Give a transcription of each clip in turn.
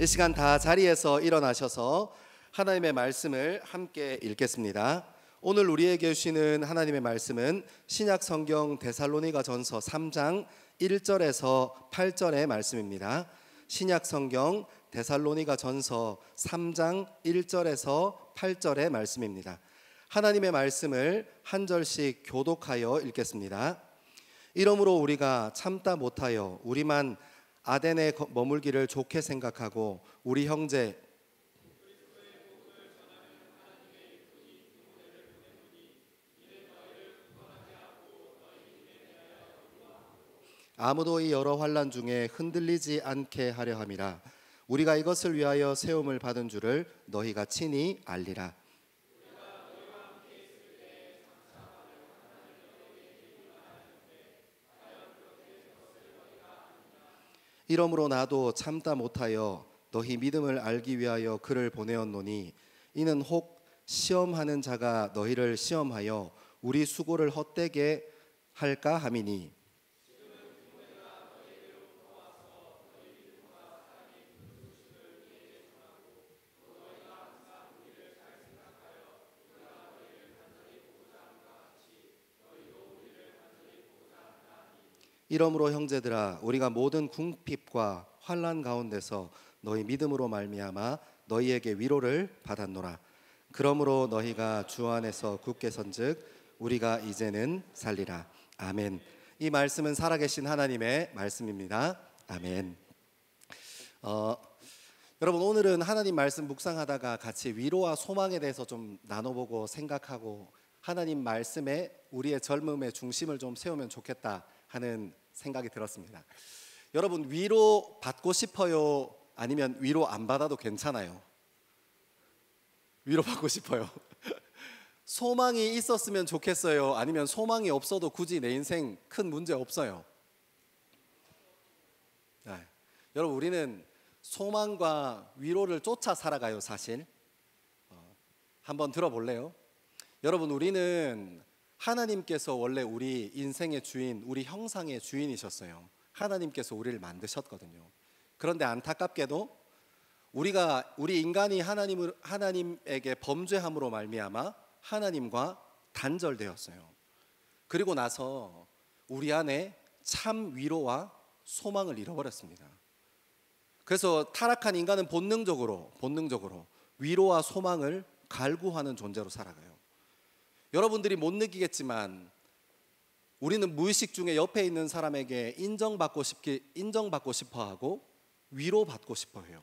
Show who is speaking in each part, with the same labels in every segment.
Speaker 1: 이 시간 다 자리에서 일어나셔서 하나님의 말씀을 함께 읽겠습니다. 오늘 우리에게 주시는 하나님의 말씀은 신약 성경 데살로니가 전서 3장 1절에서 8절의 말씀입니다. 신약 성경 데살로니가 전서 3장 1절에서 8절의 말씀입니다. 하나님의 말씀을 한 절씩 교독하여 읽겠습니다. 이러므로 우리가 참다 못하여 우리만 아덴에 머물기를 좋게 생각하고 우리 형제 아무도 이 여러 환난 중에 흔들리지 않게 하려 함이라. 우리가 이것을 위하여 세움을 받은 줄을 너희가 친히 알리라. 이러므로 나도 참다 못하여 너희 믿음을 알기 위하여 그를 보내었노니 이는 혹 시험하는 자가 너희를 시험하여 우리 수고를 헛되게 할까 함이니 이러므로 형제들아 우리가 모든 궁핍과 환난 가운데서 너희 믿음으로 말미암아 너희에게 위로를 받았노라. 그러므로 너희가 주 안에서 굳게 선즉 우리가 이제는 살리라. 아멘. 이 말씀은 살아계신 하나님의 말씀입니다. 아멘. 여러분, 오늘은 하나님 말씀 묵상하다가 같이 위로와 소망에 대해서 좀 나눠보고 생각하고 하나님 말씀에 우리의 젊음의 중심을 좀 세우면 좋겠다 하는 생각이 들었습니다. 여러분, 위로 받고 싶어요? 아니면 위로 안 받아도 괜찮아요? 위로 받고 싶어요. 소망이 있었으면 좋겠어요? 아니면 소망이 없어도 굳이 내 인생 큰 문제 없어요? 네. 여러분, 우리는 소망과 위로를 쫓아 살아가요, 사실. 한번 들어볼래요? 여러분, 우리는 하나님께서 원래 우리 인생의 주인, 우리 형상의 주인이셨어요. 하나님께서 우리를 만드셨거든요. 그런데 안타깝게도 우리 인간이 하나님에게 범죄함으로 말미암아 하나님과 단절되었어요. 그리고 나서 우리 안에 참 위로와 소망을 잃어버렸습니다. 그래서 타락한 인간은 본능적으로 위로와 소망을 갈구하는 존재로 살아가요. 여러분들이 못 느끼겠지만 우리는 무의식 중에 옆에 있는 사람에게 인정받고 싶어하고 위로받고 싶어해요.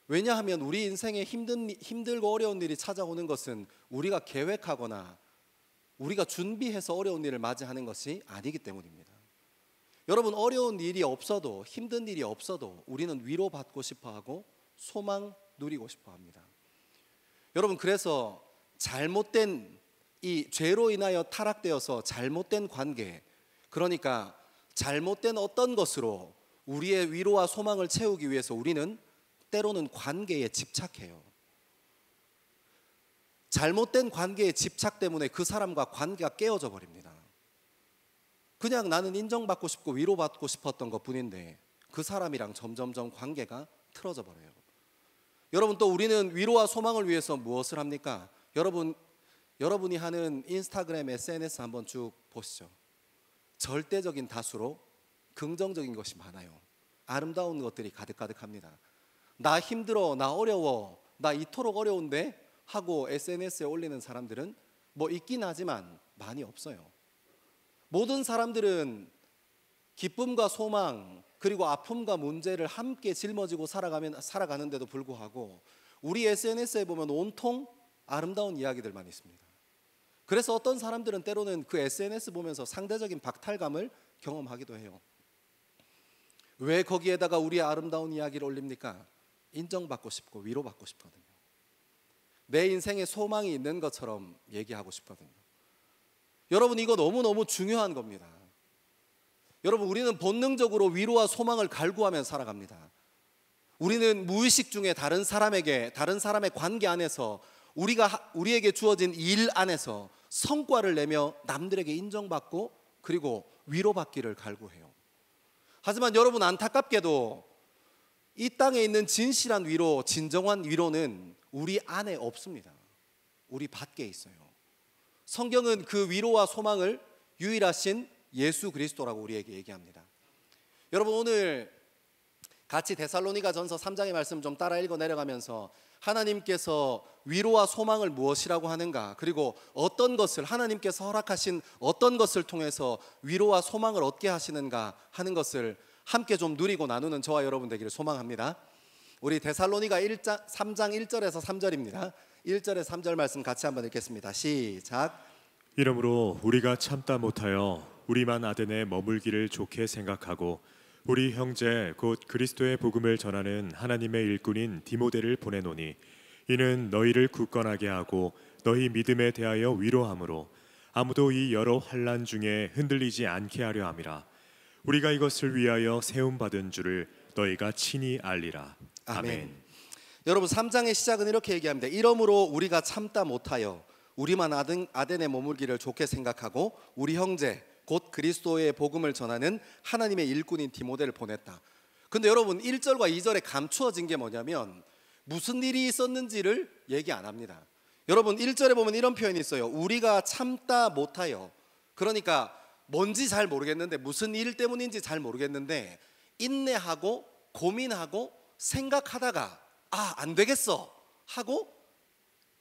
Speaker 1: 왜냐하면 우리 인생에 힘들고 어려운 일이 찾아오는 것은 우리가 계획하거나 우리가 준비해서 어려운 일을 맞이하는 것이 아니기 때문입니다. 여러분, 어려운 일이 없어도 힘든 일이 없어도 우리는 위로받고 싶어하고 소망 누리고 싶어합니다. 여러분, 그래서 잘못된 이 죄로 인하여 타락되어서 잘못된 관계, 그러니까 잘못된 어떤 것으로 우리의 위로와 소망을 채우기 위해서 우리는 때로는 관계에 집착해요. 잘못된 관계의 집착 때문에 그 사람과 관계가 깨어져 버립니다. 그냥 나는 인정받고 싶고 위로받고 싶었던 것뿐인데 그 사람이랑 점점점 관계가 틀어져 버려요. 여러분, 또 우리는 위로와 소망을 위해서 무엇을 합니까? 여러분이 하는 인스타그램, SNS 한번 쭉 보시죠. 절대적인 다수로 긍정적인 것이 많아요. 아름다운 것들이 가득가득합니다. 나 힘들어, 나 어려워, 나 이토록 어려운데 하고 SNS에 올리는 사람들은 뭐 있긴 하지만 많이 없어요. 모든 사람들은 기쁨과 소망 그리고 아픔과 문제를 함께 짊어지고 살아가는데도 불구하고 우리 SNS에 보면 온통 아름다운 이야기들만 있습니다. 그래서 어떤 사람들은 때로는 그 SNS 보면서 상대적인 박탈감을 경험하기도 해요. 왜 거기에다가 우리의 아름다운 이야기를 올립니까? 인정받고 싶고 위로받고 싶거든요. 내 인생에 소망이 있는 것처럼 얘기하고 싶거든요. 여러분, 이거 너무너무 중요한 겁니다. 여러분, 우리는 본능적으로 위로와 소망을 갈구하면서 살아갑니다. 우리는 무의식 중에 다른 사람의 관계 안에서 우리에게 주어진 일 안에서 성과를 내며 남들에게 인정받고 그리고 위로받기를 갈구해요. 하지만 여러분, 안타깝게도 이 땅에 있는 진실한 위로, 진정한 위로는 우리 안에 없습니다. 우리 밖에 있어요. 성경은 그 위로와 소망을 유일하신 예수 그리스도라고 우리에게 얘기합니다. 여러분, 오늘 같이 데살로니가 전서 3장의 말씀 좀 따라 읽어 내려가면서 하나님께서 위로와 소망을 무엇이라고 하는가, 그리고 어떤 것을, 하나님께서 허락하신 어떤 것을 통해서 위로와 소망을 얻게 하시는가 하는 것을 함께 좀 누리고 나누는 저와 여러분 되기를 소망합니다. 우리 데살로니가 3장 1절에서 3절입니다. 1절에 3절 말씀 같이 한번 읽겠습니다. 시작.
Speaker 2: 이러므로 우리가 참다 못하여 우리만 아덴에 머물기를 좋게 생각하고 우리 형제 곧 그리스도의 복음을 전하는 하나님의 일꾼인 디모데를 보내노니 이는 너희를 굳건하게 하고 너희 믿음에 대하여 위로함으로 아무도 이 여러 환난 중에 흔들리지 않게 하려 함이라. 우리가 이것을 위하여 세움받은 줄을 너희가 친히 알리라. 아멘.
Speaker 1: 여러분, 3장의 시작은 이렇게 얘기합니다. 이러므로 우리가 참다 못하여 우리만 아덴에 머물기를 좋게 생각하고 우리 형제 곧 그리스도의 복음을 전하는 하나님의 일꾼인 디모데를 보냈다. 근데 여러분, 1절과 2절에 감추어진 게 뭐냐면 무슨 일이 있었는지를 얘기 안 합니다. 여러분, 1절에 보면 이런 표현이 있어요. 우리가 참다 못하여. 그러니까 뭔지 잘 모르겠는데, 무슨 일 때문인지 잘 모르겠는데 인내하고 고민하고 생각하다가 안 되겠어 하고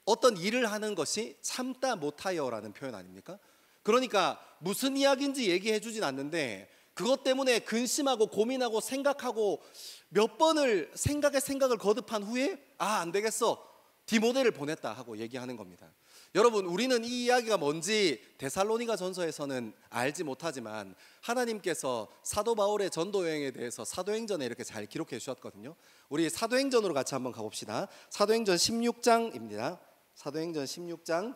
Speaker 1: 어떤 일을 하는 것이 참다 못하여라는 표현 아닙니까? 그러니까 무슨 이야기인지 얘기해 주진 않는데 그것 때문에 근심하고 고민하고 생각하고 몇 번을 생각을 거듭한 후에 안 되겠어, 디모데를 보냈다 하고 얘기하는 겁니다. 여러분, 우리는 이 이야기가 뭔지 데살로니가 전서에서는 알지 못하지만 하나님께서 사도 바울의 전도 여행에 대해서 사도행전에 이렇게 잘 기록해 주셨거든요. 우리 사도행전으로 같이 한번 가봅시다. 사도행전 16장입니다. 사도행전 16장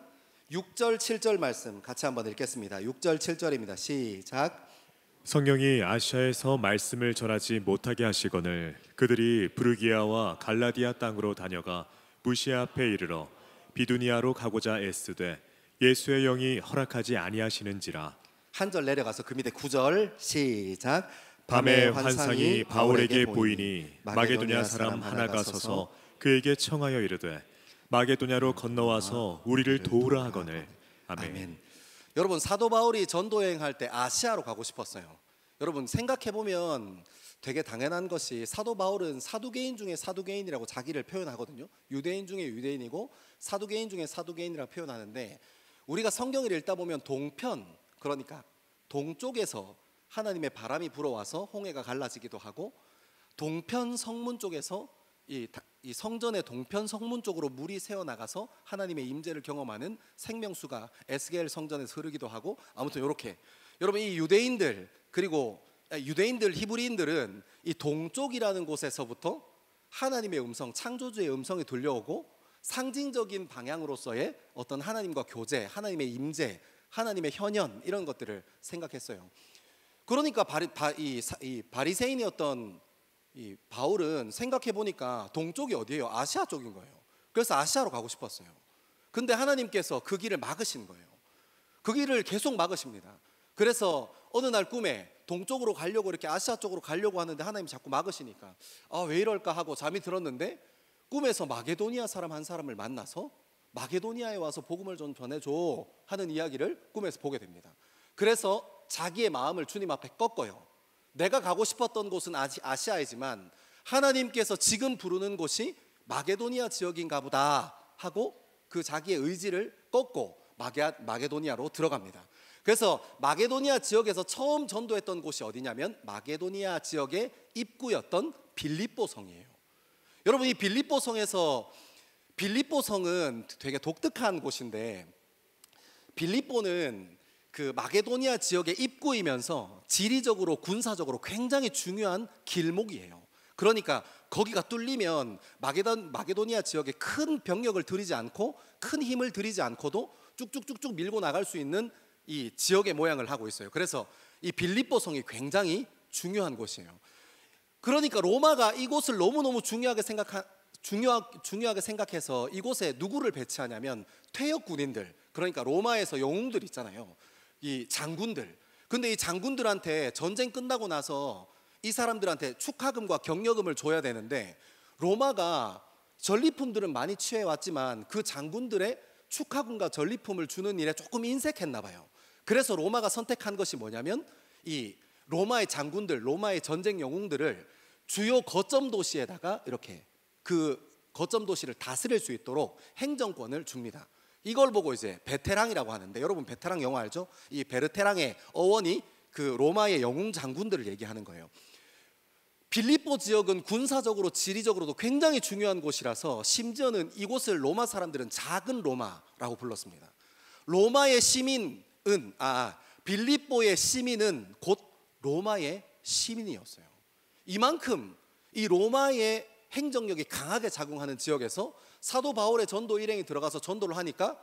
Speaker 1: 6절 7절 말씀 같이 한번 읽겠습니다. 6절 7절입니다. 시작.
Speaker 2: 성령이 아시아에서 말씀을 전하지 못하게 하시거늘 그들이 브르기아와 갈라디아 땅으로 다녀가 무시아 앞에 이르러 비두니아로 가고자 애쓰되 예수의 영이 허락하지 아니하시는지라.
Speaker 1: 한 절 내려가서 그 밑에 9절 시작.
Speaker 2: 밤에 환상이 바울에게 보이니 마게도냐 사람 하나가 서서 그에게 청하여 이르되 마게도냐로 건너와서 우리를 도우라 하거늘. 아멘.
Speaker 1: 여러분, 사도 바울이 전도 여행할 때 아시아로 가고 싶었어요. 여러분, 생각해 보면 되게 당연한 것이 사도 바울은 사두개인 중에 사두개인이라고 자기를 표현하거든요. 유대인 중에 유대인이고 사두개인 중에 사두개인이라고 표현하는데, 우리가 성경을 읽다 보면 동편, 그러니까 동쪽에서 하나님의 바람이 불어와서 홍해가 갈라지기도 하고, 동편 성문 쪽에서 이 성전의 동편 성문 쪽으로 물이 새어나가서 하나님의 임재를 경험하는 생명수가 에스겔 성전에서 흐르기도 하고, 아무튼 이렇게 여러분, 이 유대인들, 그리고 유대인들, 히브리인들은 이 동쪽이라는 곳에서부터 하나님의 음성, 창조주의 음성이 들려오고 상징적인 방향으로서의 어떤 하나님과 교제, 하나님의 임재, 하나님의 현현, 이런 것들을 생각했어요. 그러니까 이 바리새인이었던 이 바울은 생각해 보니까 동쪽이 어디예요? 아시아 쪽인 거예요. 그래서 아시아로 가고 싶었어요. 근데 하나님께서 그 길을 막으신 거예요. 그 길을 계속 막으십니다. 그래서 어느 날 꿈에 동쪽으로 가려고, 이렇게 아시아 쪽으로 가려고 하는데 하나님이 자꾸 막으시니까 왜 이럴까 하고 잠이 들었는데 꿈에서 마게도니아 사람 한 사람을 만나서 마게도니아에 와서 복음을 좀 전해줘 하는 이야기를 꿈에서 보게 됩니다. 그래서 자기의 마음을 주님 앞에 꺾어요. 내가 가고 싶었던 곳은 아시아이지만 하나님께서 지금 부르는 곳이 마게도니아 지역인가 보다 하고 그 자기의 의지를 꺾고 마게도니아로 들어갑니다. 그래서 마게도니아 지역에서 처음 전도했던 곳이 어디냐면 마게도니아 지역의 입구였던 빌립보 성이에요. 여러분, 이 빌립보 성은 되게 독특한 곳인데, 빌립보는 그 마게도니아 지역의 입구이면서 지리적으로 군사적으로 굉장히 중요한 길목이에요. 그러니까 거기가 뚫리면 마게도니아 지역에 큰 병력을 들이지 않고 큰 힘을 들이지 않고도 쭉쭉쭉쭉 밀고 나갈 수 있는 이 지역의 모양을 하고 있어요. 그래서 이 빌립보 성이 굉장히 중요한 곳이에요. 그러니까 로마가 이곳을 너무너무 중요하게 생각해서 이곳에 누구를 배치하냐면 퇴역 군인들, 그러니까 로마에서 영웅들 있잖아요. 이 장군들. 근데 이 장군들한테 전쟁 끝나고 나서 이 사람들한테 축하금과 격려금을 줘야 되는데 로마가 전리품들은 많이 취해왔지만 그 장군들의 축하금과 전리품을 주는 일에 조금 인색했나 봐요. 그래서 로마가 선택한 것이 뭐냐면 이 로마의 장군들, 로마의 전쟁 영웅들을 주요 거점 도시에다가 이렇게 그 거점 도시를 다스릴 수 있도록 행정권을 줍니다. 이걸 보고 이제 베테랑이라고 하는데, 여러분 베테랑 영화 알죠? 이 베르테랑의 어원이 그 로마의 영웅 장군들을 얘기하는 거예요. 빌립보 지역은 군사적으로 지리적으로도 굉장히 중요한 곳이라서 심지어는 이곳을 로마 사람들은 작은 로마라고 불렀습니다. 로마의 시민은 빌립보의 시민은 곧 로마의 시민이었어요. 이만큼 이 로마의 행정력이 강하게 작용하는 지역에서 사도 바울의 전도 일행이 들어가서 전도를 하니까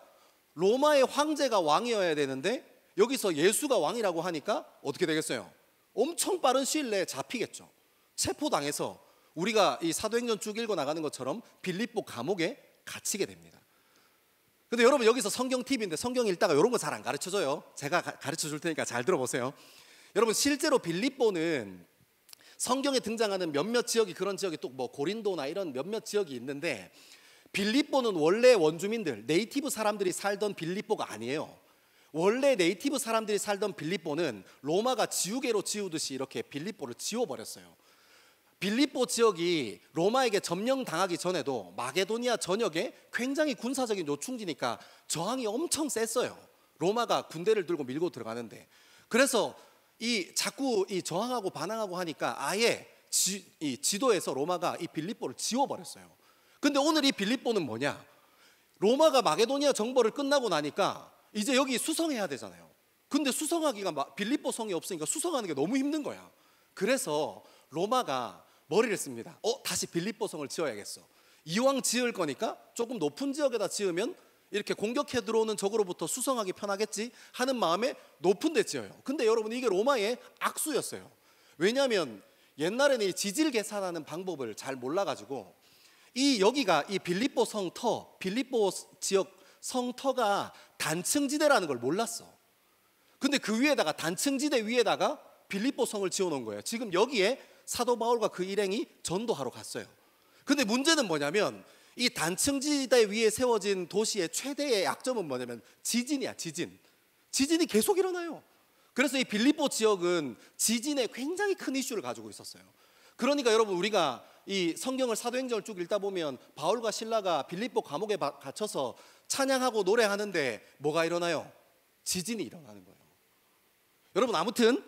Speaker 1: 로마의 황제가 왕이어야 되는데 여기서 예수가 왕이라고 하니까 어떻게 되겠어요? 엄청 빠른 시일 내에 잡히겠죠. 체포당해서 우리가 이 사도행전 쭉 읽어 나가는 것처럼 빌립보 감옥에 갇히게 됩니다. 근데 여러분 여기서 성경 팁인데, 성경 읽다가 이런 거 잘 안 가르쳐줘요. 제가 가르쳐 줄 테니까 잘 들어보세요. 여러분 실제로 빌립보는 성경에 등장하는 몇몇 지역이, 그런 지역이 또 뭐 고린도나 이런 몇몇 지역이 있는데, 빌립보는 원래 원주민들, 네이티브 사람들이 살던 빌립보가 아니에요. 원래 네이티브 사람들이 살던 빌립보는 로마가 지우개로 지우듯이 이렇게 빌립보를 지워버렸어요. 빌립보 지역이 로마에게 점령당하기 전에도 마게도니아 전역에 굉장히 군사적인 요충지니까 저항이 엄청 셌어요. 로마가 군대를 들고 밀고 들어가는데. 그래서 자꾸 저항하고 반항하고 하니까 아예 이 지도에서 로마가 이 빌립보를 지워버렸어요. 근데 오늘 이 빌립보는 뭐냐? 로마가 마게도니아 정벌을 끝나고 나니까 이제 여기 수성해야 되잖아요. 근데 수성하기가 빌립보 성이 없으니까 수성하는 게 너무 힘든 거야. 그래서 로마가 머리를 씁니다. 다시 빌립보 성을 지어야겠어. 이왕 지을 거니까 조금 높은 지역에다 지으면 이렇게 공격해 들어오는 적으로부터 수성하기 편하겠지 하는 마음에 높은 데 지어요. 근데 여러분 이게 로마의 악수였어요. 왜냐하면 옛날에는 이 지질 계산하는 방법을 잘 몰라가지고 여기가 이 빌립보 성터, 빌립보 지역 성터가 단층지대라는 걸 몰랐어. 근데 그 위에다가, 단층지대 위에다가 빌립보 성을 지어놓은 거예요. 지금 여기에 사도 바울과 그 일행이 전도하러 갔어요. 근데 문제는 뭐냐면 이 단층지대 위에 세워진 도시의 최대의 약점은 뭐냐면 지진이야. 지진이 계속 일어나요. 그래서 이 빌립보 지역은 지진에 굉장히 큰 이슈를 가지고 있었어요. 그러니까 여러분 우리가 이 성경을, 사도행전을 쭉 읽다 보면 바울과 실라가 빌립보 감옥에 갇혀서 찬양하고 노래하는데 뭐가 일어나요? 지진이 일어나는 거예요. 여러분 아무튼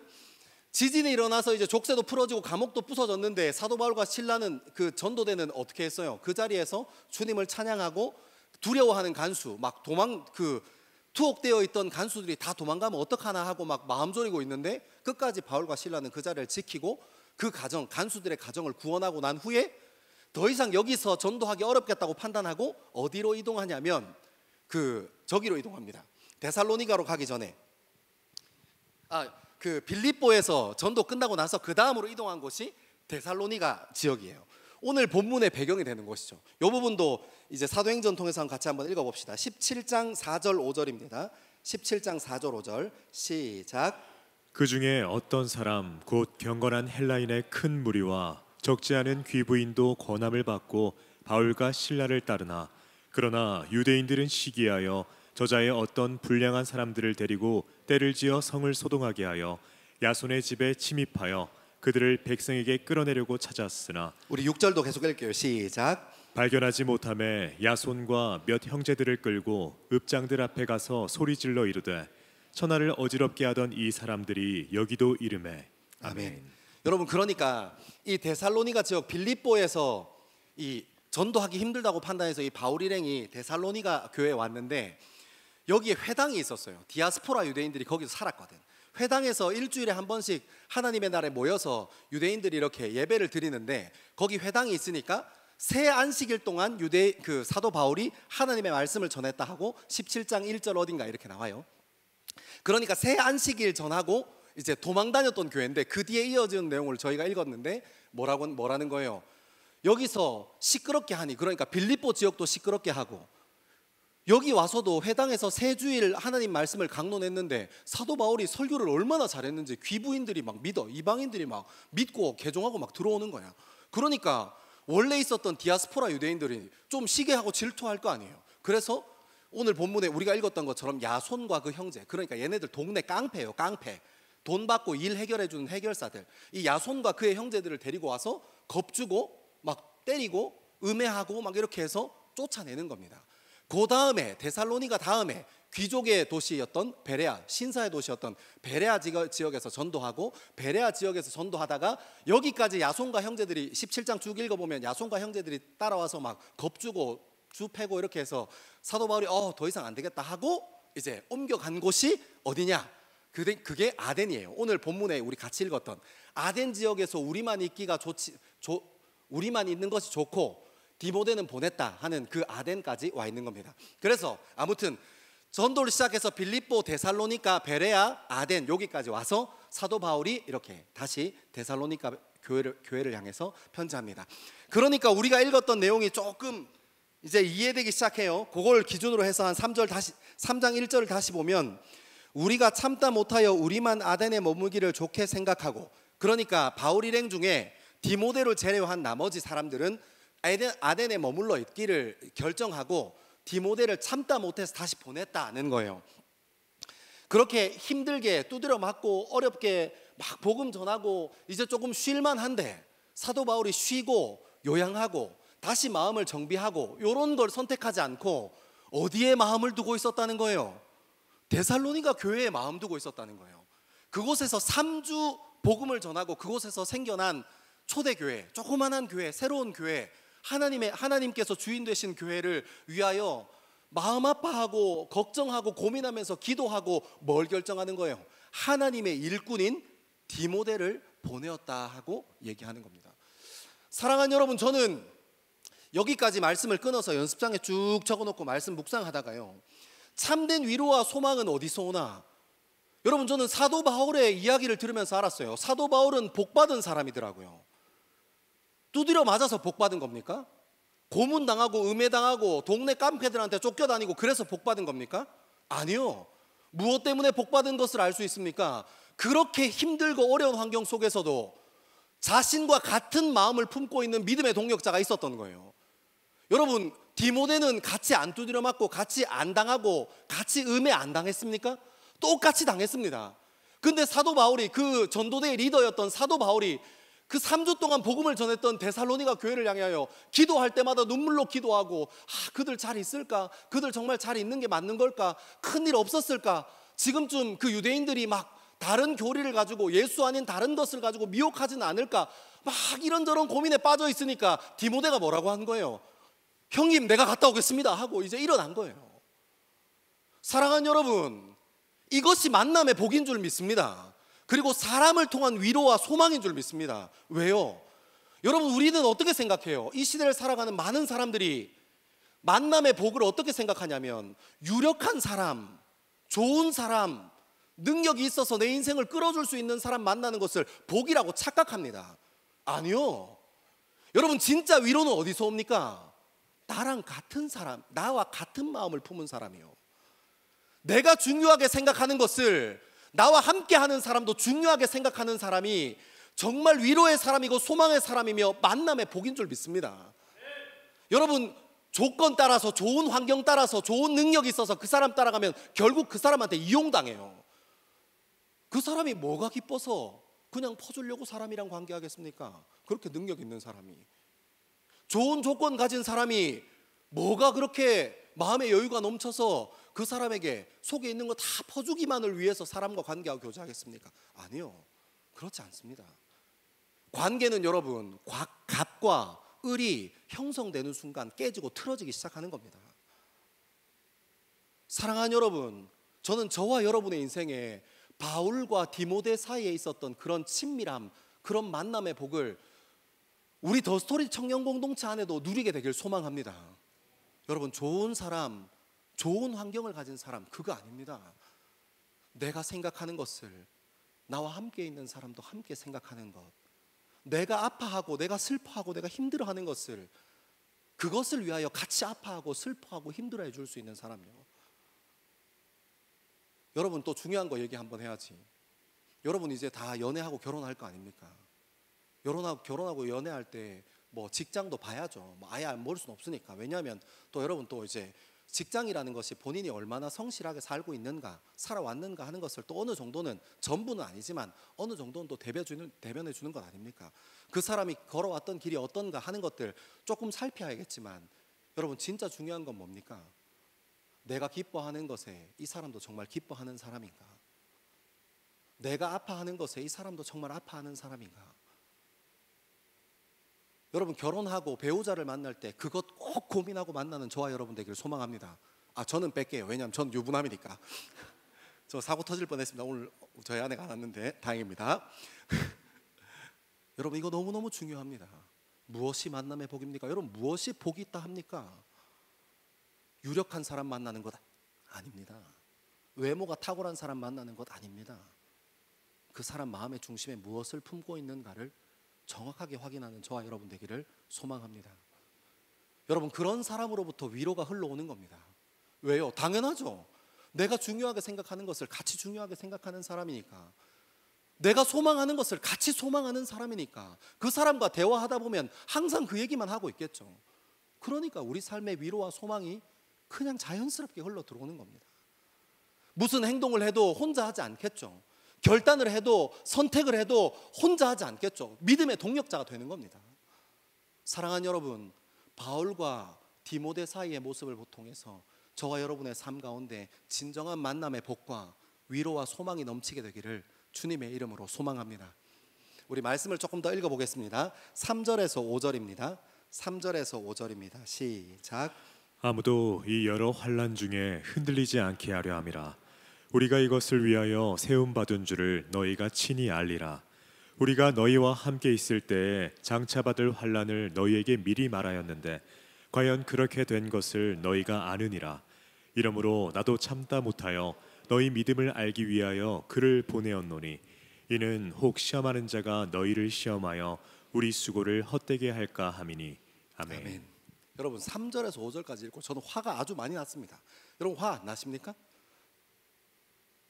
Speaker 1: 지진이 일어나서 이제 족쇄도 풀어지고 감옥도 부서졌는데 사도 바울과 실라는 그 전도대는 어떻게 했어요? 그 자리에서 주님을 찬양하고 두려워하는 간수, 막 투옥되어 있던 간수들이 다 도망가면 어떡하나 하고 막 마음 졸이고 있는데 끝까지 바울과 실라는 그 자리를 지키고 그 간수들의 가정을 구원하고 난 후에 더 이상 여기서 전도하기 어렵겠다고 판단하고 어디로 이동하냐면 저기로 이동합니다. 데살로니가로 가기 전에 빌립보에서 전도 끝나고 나서 그 다음으로 이동한 곳이 데살로니가 지역이에요. 오늘 본문의 배경이 되는 곳이죠. 이 부분도 이제 사도행전 통해서 같이 한번 읽어봅시다. 17장 4절 5절입니다. 17장 4절 5절 시작.
Speaker 2: 그 중에 어떤 사람 곧 경건한 헬라인의 큰 무리와 적지 않은 귀부인도 권함을 받고 바울과 실라를 따르나 그러나 유대인들은 시기하여 저자의 어떤 불량한 사람들을 데리고 때를 지어 성을 소동하게 하여 야손의 집에 침입하여 그들을 백성에게 끌어내려고 찾았으나
Speaker 1: 우리 6절도 계속 읽게요. 시작.
Speaker 2: 발견하지 못함에 야손과 몇 형제들을 끌고 읍장들 앞에 가서 소리질러 이르되 천하를 어지럽게 하던 이 사람들이 여기도 이르매.
Speaker 1: 아멘. 여러분 그러니까 이 데살로니가 지역 빌립보에서 이 전도하기 힘들다고 판단해서 이 바울 일행이 데살로니가 교회에 왔는데 여기에 회당이 있었어요. 디아스포라 유대인들이 거기서 살았거든. 회당에서 일주일에 한 번씩 하나님의 날에 모여서 유대인들이 이렇게 예배를 드리는데 거기 회당이 있으니까 새 안식일 동안 사도 바울이 하나님의 말씀을 전했다 하고 17장 1절 어딘가 이렇게 나와요. 그러니까 새 안식일 전하고 이제 도망 다녔던 교회인데 그 뒤에 이어지는 내용을 저희가 읽었는데 뭐라는 거예요? 여기서 시끄럽게 하니, 그러니까 빌립보 지역도 시끄럽게 하고 여기 와서도 회당에서 세 주일 하나님 말씀을 강론했는데 사도 바울이 설교를 얼마나 잘했는지 귀부인들이 막 믿어, 이방인들이 막 믿고 개종하고 막 들어오는 거야. 그러니까 원래 있었던 디아스포라 유대인들이 좀 시기하고 질투할 거 아니에요. 그래서 오늘 본문에 우리가 읽었던 것처럼 야손과 그 형제, 그러니까 얘네들 동네 깡패예요. 깡패, 돈 받고 일 해결해 주는 해결사들, 이 야손과 그의 형제들을 데리고 와서 겁주고 막 때리고 음해하고 막 이렇게 해서 쫓아내는 겁니다. 그 다음에 데살로니가 다음에 귀족의 도시였던 베레아, 신사의 도시였던 베레아 지역에서 전도하고, 베레아 지역에서 전도하다가 여기까지 야손과 형제들이 17장 쭉 읽어보면 야손과 형제들이 따라와서 막 겁주고 주 패고 이렇게 해서 사도 바울이 더 이상 안 되겠다 하고 이제 옮겨간 곳이 어디냐? 그게 아덴이에요. 오늘 본문에 우리 같이 읽었던 아덴 지역에서 우리만 있는 것이 좋고 디모데는 보냈다 하는 그 아덴까지 와 있는 겁니다. 그래서 아무튼 전도를 시작해서 빌립보, 데살로니가, 베레아, 아덴 여기까지 와서 사도 바울이 이렇게 다시 데살로니가 교회를 향해서 편지합니다. 그러니까 우리가 읽었던 내용이 조금 이제 이해되기 시작해요. 그걸 기준으로 해서 한 3장 1절을 다시 보면 우리가 참다 못하여 우리만 아덴에 머물기를 좋게 생각하고, 그러니까 바울 일행 중에 디모데를 제외한 나머지 사람들은 아덴에 머물러 있기를 결정하고 디모데를 참다 못해서 다시 보냈다는 거예요. 그렇게 힘들게 두드려 맞고 어렵게 막 복음 전하고 이제 조금 쉴만한데 사도 바울이 쉬고 요양하고 다시 마음을 정비하고 이런 걸 선택하지 않고 어디에 마음을 두고 있었다는 거예요? 데살로니가 교회에 마음 두고 있었다는 거예요. 그곳에서 3주 복음을 전하고 그곳에서 생겨난 초대교회, 조그만한 교회, 새로운 교회, 하나님께서 주인 되신 교회를 위하여 마음 아파하고 걱정하고 고민하면서 기도하고 뭘 결정하는 거예요? 하나님의 일꾼인 디모데를 보내었다 하고 얘기하는 겁니다. 사랑하는 여러분, 저는 여기까지 말씀을 끊어서 연습장에 쭉 적어놓고 말씀 묵상하다가요, 참된 위로와 소망은 어디서 오나? 여러분, 저는 사도 바울의 이야기를 들으면서 알았어요. 사도 바울은 복받은 사람이더라고요. 두드려 맞아서 복받은 겁니까? 고문당하고 음해당하고 동네 깡패들한테 쫓겨다니고 그래서 복받은 겁니까? 아니요. 무엇 때문에 복받은 것을 알 수 있습니까? 그렇게 힘들고 어려운 환경 속에서도 자신과 같은 마음을 품고 있는 믿음의 동역자가 있었던 거예요. 여러분, 디모데는 같이 안 두드려 맞고 같이 안 당하고 같이 음해 안 당했습니까? 똑같이 당했습니다. 근데 사도 바울이, 그 전도대의 리더였던 사도 바울이 그 3주 동안 복음을 전했던 데살로니가 교회를 향하여 기도할 때마다 눈물로 기도하고, 그들 잘 있을까? 그들 정말 잘 있는 게 맞는 걸까? 큰일 없었을까? 지금쯤 그 유대인들이 막 다른 교리를 가지고 예수 아닌 다른 것을 가지고 미혹하지는 않을까? 막 이런저런 고민에 빠져 있으니까 디모데가 뭐라고 한 거예요? 형님, 내가 갔다 오겠습니다 하고 이제 일어난 거예요. 사랑하는 여러분, 이것이 만남의 복인 줄 믿습니다. 그리고 사람을 통한 위로와 소망인 줄 믿습니다. 왜요? 여러분, 우리는 어떻게 생각해요? 이 시대를 살아가는 많은 사람들이 만남의 복을 어떻게 생각하냐면, 유력한 사람, 좋은 사람, 능력이 있어서 내 인생을 끌어줄 수 있는 사람 만나는 것을 복이라고 착각합니다. 아니요. 여러분, 진짜 위로는 어디서 옵니까? 나랑 같은 사람, 나와 같은 마음을 품은 사람이요. 내가 중요하게 생각하는 것을 나와 함께하는 사람도 중요하게 생각하는 사람이 정말 위로의 사람이고 소망의 사람이며 만남의 복인 줄 믿습니다. 여러분, 조건 따라서, 좋은 환경 따라서, 좋은 능력이 있어서 그 사람 따라가면 결국 그 사람한테 이용당해요. 그 사람이 뭐가 기뻐서 그냥 퍼주려고 사람이랑 관계하겠습니까? 그렇게 능력 있는 사람이. 좋은 조건 가진 사람이 뭐가 그렇게 마음의 여유가 넘쳐서 그 사람에게 속에 있는 거 다 퍼주기만을 위해서 사람과 관계하고 교제하겠습니까? 아니요, 그렇지 않습니다. 관계는 여러분, 갑과 을이 형성되는 순간 깨지고 틀어지기 시작하는 겁니다. 사랑하는 여러분, 저는 저와 여러분의 인생에 바울과 디모데 사이에 있었던 그런 친밀함, 그런 만남의 복을 우리 더스토리 청년 공동체 안에도 누리게 되길 소망합니다. 여러분, 좋은 사람, 좋은 환경을 가진 사람, 그거 아닙니다. 내가 생각하는 것을 나와 함께 있는 사람도 함께 생각하는 것, 내가 아파하고 내가 슬퍼하고 내가 힘들어하는 것을 그것을 위하여 같이 아파하고 슬퍼하고 힘들어해 줄 수 있는 사람이요. 여러분 또 중요한 거 얘기 한번 해야지. 여러분 이제 다 연애하고 결혼할 거 아닙니까? 결혼하고 연애할 때 뭐 직장도 봐야죠. 뭐 아예 안 모를 수는 없으니까. 왜냐하면 또 여러분 또 이제 직장이라는 것이 본인이 얼마나 성실하게 살고 있는가, 살아왔는가 하는 것을 또 어느 정도는, 전부는 아니지만 어느 정도는 또 대변해 주는 것 아닙니까? 그 사람이 걸어왔던 길이 어떤가 하는 것들 조금 살펴야겠지만, 여러분 진짜 중요한 건 뭡니까? 내가 기뻐하는 것에 이 사람도 정말 기뻐하는 사람인가? 내가 아파하는 것에 이 사람도 정말 아파하는 사람인가? 여러분 결혼하고 배우자를 만날 때 그것 꼭 고민하고 만나는 저와 여러분 되기를 소망합니다. 저는 뺄게요. 왜냐하면 전 유부남이니까. 저 사고 터질 뻔했습니다. 오늘 저희 아내가 안 왔는데 다행입니다. 여러분 이거 너무너무 중요합니다. 무엇이 만남의 복입니까? 여러분 무엇이 복이 있다 합니까? 유력한 사람 만나는 것 아닙니다. 외모가 탁월한 사람 만나는 것 아닙니다. 그 사람 마음의 중심에 무엇을 품고 있는가를 정확하게 확인하는 저와 여러분 되기를 소망합니다. 여러분 그런 사람으로부터 위로가 흘러오는 겁니다. 왜요? 당연하죠. 내가 중요하게 생각하는 것을 같이 중요하게 생각하는 사람이니까, 내가 소망하는 것을 같이 소망하는 사람이니까 그 사람과 대화하다 보면 항상 그 얘기만 하고 있겠죠. 그러니까 우리 삶의 위로와 소망이 그냥 자연스럽게 흘러 들어오는 겁니다. 무슨 행동을 해도 혼자 하지 않겠죠. 결단을 해도 선택을 해도 혼자 하지 않겠죠. 믿음의 동력자가 되는 겁니다. 사랑하는 여러분, 바울과 디모데 사이의 모습을 통해서 저와 여러분의 삶 가운데 진정한 만남의 복과 위로와 소망이 넘치게 되기를 주님의 이름으로 소망합니다. 우리 말씀을 조금 더 읽어보겠습니다. 3절에서 5절입니다. 3절에서 5절입니다. 시작.
Speaker 2: 아무도 이 여러 환난 중에 흔들리지 않게 하려 함이라. 우리가 이것을 위하여 세움받은 줄을 너희가 친히 알리라. 우리가 너희와 함께 있을 때에 장차 받을 환난을 너희에게 미리 말하였는데 과연 그렇게 된 것을 너희가 아느니라. 이러므로 나도 참다 못하여 너희 믿음을 알기 위하여 그를 보내었노니 이는 혹 시험하는 자가 너희를 시험하여 우리 수고를 헛되게 할까 함이니. 아멘.
Speaker 1: 아멘. 여러분 3절에서 5절까지 읽고 저는 화가 아주 많이 났습니다. 여러분 화 나십니까?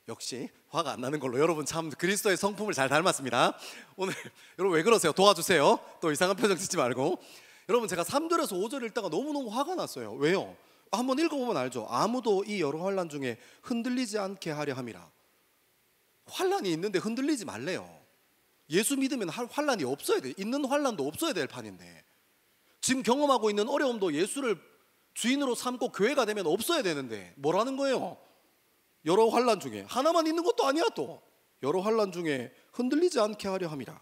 Speaker 1: 역시 화가 안 나는 걸로. 여러분 참 그리스도의 성품을 잘 닮았습니다. 오늘 여러분 왜 그러세요? 도와주세요. 또 이상한 표정 짓지 말고. 여러분 제가 3절에서 5절 읽다가 너무너무 화가 났어요. 왜요? 한번 읽어보면 알죠. 아무도 이 여러 환난 중에 흔들리지 않게 하려 함이라. 환난이 있는데 흔들리지 말래요. 예수 믿으면 환난이 없어야 돼. 있는 환난도 없어야 될 판인데, 지금 경험하고 있는 어려움도 예수를 주인으로 삼고 교회가 되면 없어야 되는데 뭐라는 거예요? 여러 환난 중에 하나만 있는 것도 아니야. 또 여러 환난 중에 흔들리지 않게 하려 함이라.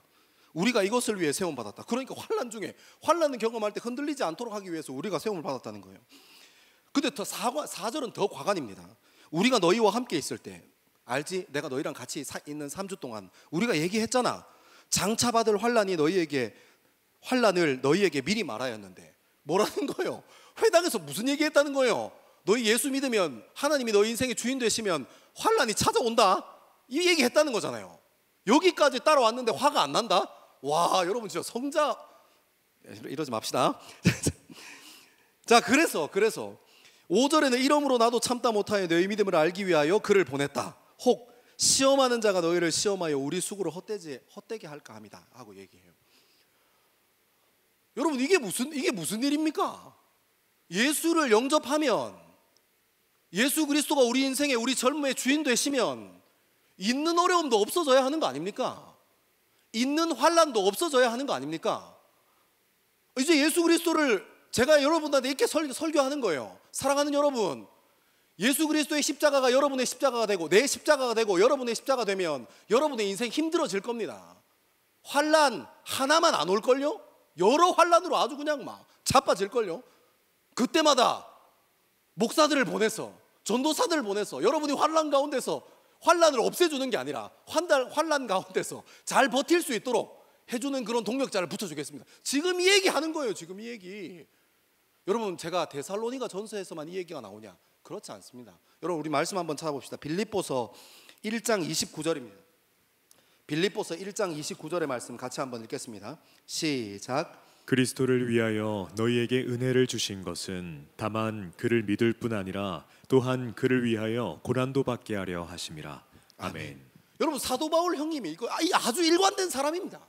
Speaker 1: 우리가 이것을 위해 세움 받았다. 그러니까 환난 중에, 환난을 경험할 때 흔들리지 않도록 하기 위해서 우리가 세움을 받았다는 거예요. 근데 더 4절은 더 과관입니다. 우리가 너희와 함께 있을 때, 알지? 내가 너희랑 같이 있는 3주 동안 우리가 얘기했잖아. 장차 받을 환난을 너희에게 미리 말하였는데 뭐라는 거예요? 회당에서 무슨 얘기했다는 거예요? 너희 예수 믿으면 하나님이 너희 인생의 주인 되시면 환난이 찾아온다, 이 얘기했다는 거잖아요. 여기까지 따라왔는데 화가 안 난다? 와, 여러분 진짜 성자, 이러지 맙시다. 자, 그래서 5절에는 이러므로 나도 참다 못하여 너희 믿음을 알기 위하여 그를 보냈다. 혹 시험하는 자가 너희를 시험하여 우리 수고를 헛되게 할까 함이다 하고 얘기해요. 여러분 이게 무슨 일입니까? 예수를 영접하면, 예수 그리스도가 우리 인생의, 우리 젊음의 주인 되시면 있는 어려움도 없어져야 하는 거 아닙니까? 있는 환난도 없어져야 하는 거 아닙니까? 이제 예수 그리스도를 제가 여러분한테 이렇게 설교하는 거예요. 사랑하는 여러분, 예수 그리스도의 십자가가 여러분의 십자가가 되고 내 십자가가 되고 여러분의 십자가 되면 여러분의 인생 힘들어질 겁니다. 환난 하나만 안 올걸요? 여러 환난으로 아주 그냥 막 자빠질걸요? 그때마다 목사들을 보내서, 전도사들을 보내서 여러분이 환난 가운데서 환난을 없애주는 게 아니라 환난 가운데서 잘 버틸 수 있도록 해주는 그런 동력자를 붙여주겠습니다. 지금 이 얘기 하는 거예요. 지금 이 얘기. 여러분 제가 데살로니가 전서에서만 이 얘기가 나오냐? 그렇지 않습니다. 여러분 우리 말씀 한번 찾아봅시다. 빌립보서 1장 29절입니다. 빌립보서 1장 29절의 말씀 같이 한번 읽겠습니다. 시작.
Speaker 2: 그리스도를 위하여 너희에게 은혜를 주신 것은 다만 그를 믿을 뿐 아니라 또한 그를 위하여 고난도 받게 하려 하심이라. 아멘.
Speaker 1: 여러분, 사도 바울 형님이 이거 아주 일관된 사람입니다.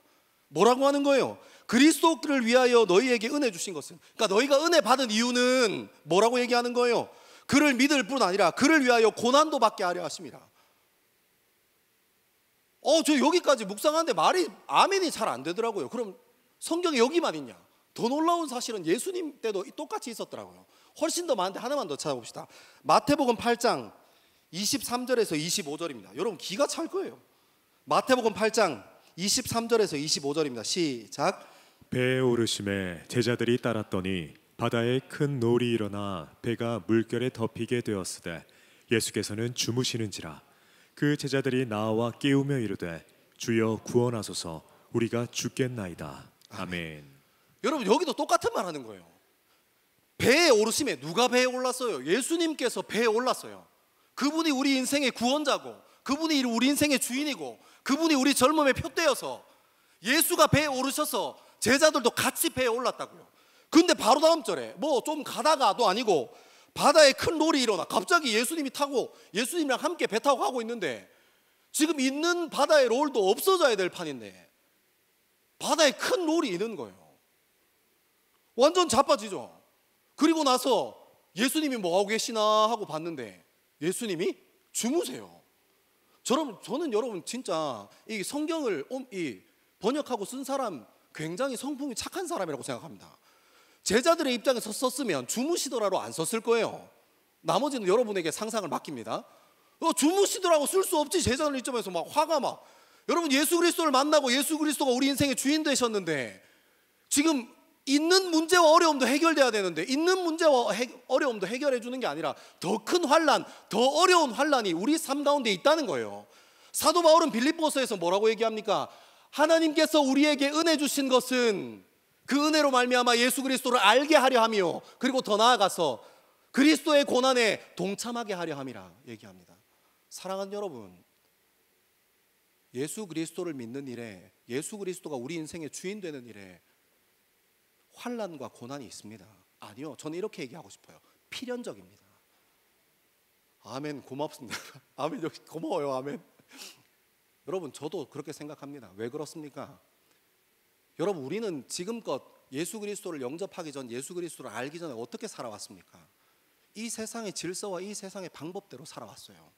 Speaker 1: 뭐라고 하는 거예요? 그리스도를 위하여 너희에게 은혜 주신 것은, 그러니까 너희가 은혜 받은 이유는 뭐라고 얘기하는 거예요? 그를 믿을 뿐 아니라 그를 위하여 고난도 받게 하려 하심이라. 저 여기까지 묵상하는데 말이 아멘이 잘 안 되더라고요. 그럼 성경에 여기만 있냐? 더 놀라운 사실은 예수님 때도 똑같이 있었더라고요. 훨씬 더 많은데 하나만 더 찾아봅시다. 마태복음 8장 23절에서 25절입니다. 여러분 기가 찰 거예요. 마태복음 8장 23절에서 25절입니다. 시작.
Speaker 2: 배에 오르심에 제자들이 따랐더니 바다에 큰 노을이 일어나 배가 물결에 덮이게 되었으되 예수께서는 주무시는지라. 그 제자들이 나와 깨우며 이르되 주여 구원하소서 우리가 죽겠나이다. 아멘.
Speaker 1: 여러분 여기도 똑같은 말 하는 거예요. 배에 오르심에 누가 배에 올랐어요? 예수님께서 배에 올랐어요. 그분이 우리 인생의 구원자고, 그분이 우리 인생의 주인이고, 그분이 우리 젊음의 표대여서 예수가 배에 오르셔서 제자들도 같이 배에 올랐다고요. 근데 바로 다음 절에 뭐 좀 가다가도 아니고 바다에 큰 노을이 일어나 갑자기 예수님이 타고 예수님이랑 함께 배 타고 가고 있는데, 지금 있는 바다의 노을도 없어져야 될 판인데 바다에 큰 노을이 있는 거예요. 완전 자빠지죠. 그리고 나서 예수님이 뭐 하고 계시나 하고 봤는데 예수님이 주무세요. 저는 여러분 진짜 이 성경을 번역하고 쓴 사람 굉장히 성품이 착한 사람이라고 생각합니다. 제자들의 입장에서 썼으면 주무시더라로 안 썼을 거예요. 나머지는 여러분에게 상상을 맡깁니다. 주무시더라고 쓸 수 없지. 제자들 입장에서 막 화가 막. 여러분 예수 그리스도를 만나고 예수 그리스도가 우리 인생의 주인 되셨는데 지금 있는 문제와 어려움도 해결돼야 되는데 있는 문제와 어려움도 해결해 주는 게 아니라 더 큰 환난, 더 어려운 환난이 우리 삶 가운데 있다는 거예요. 사도 바울은 빌립보서에서 뭐라고 얘기합니까? 하나님께서 우리에게 은혜 주신 것은 그 은혜로 말미암아 예수 그리스도를 알게 하려 함이요, 그리고 더 나아가서 그리스도의 고난에 동참하게 하려 함이라 얘기합니다. 사랑하는 여러분, 예수 그리스도를 믿는 일에, 예수 그리스도가 우리 인생의 주인 되는 일에 환난과 고난이 있습니다. 아니요, 저는 이렇게 얘기하고 싶어요. 필연적입니다. 아멘. 고맙습니다. 아멘. 역시 고마워요. 아멘. 여러분 저도 그렇게 생각합니다. 왜 그렇습니까? 여러분 우리는 지금껏 예수 그리스도를 영접하기 전, 예수 그리스도를 알기 전에 어떻게 살아왔습니까? 이 세상의 질서와 이 세상의 방법대로 살아왔어요.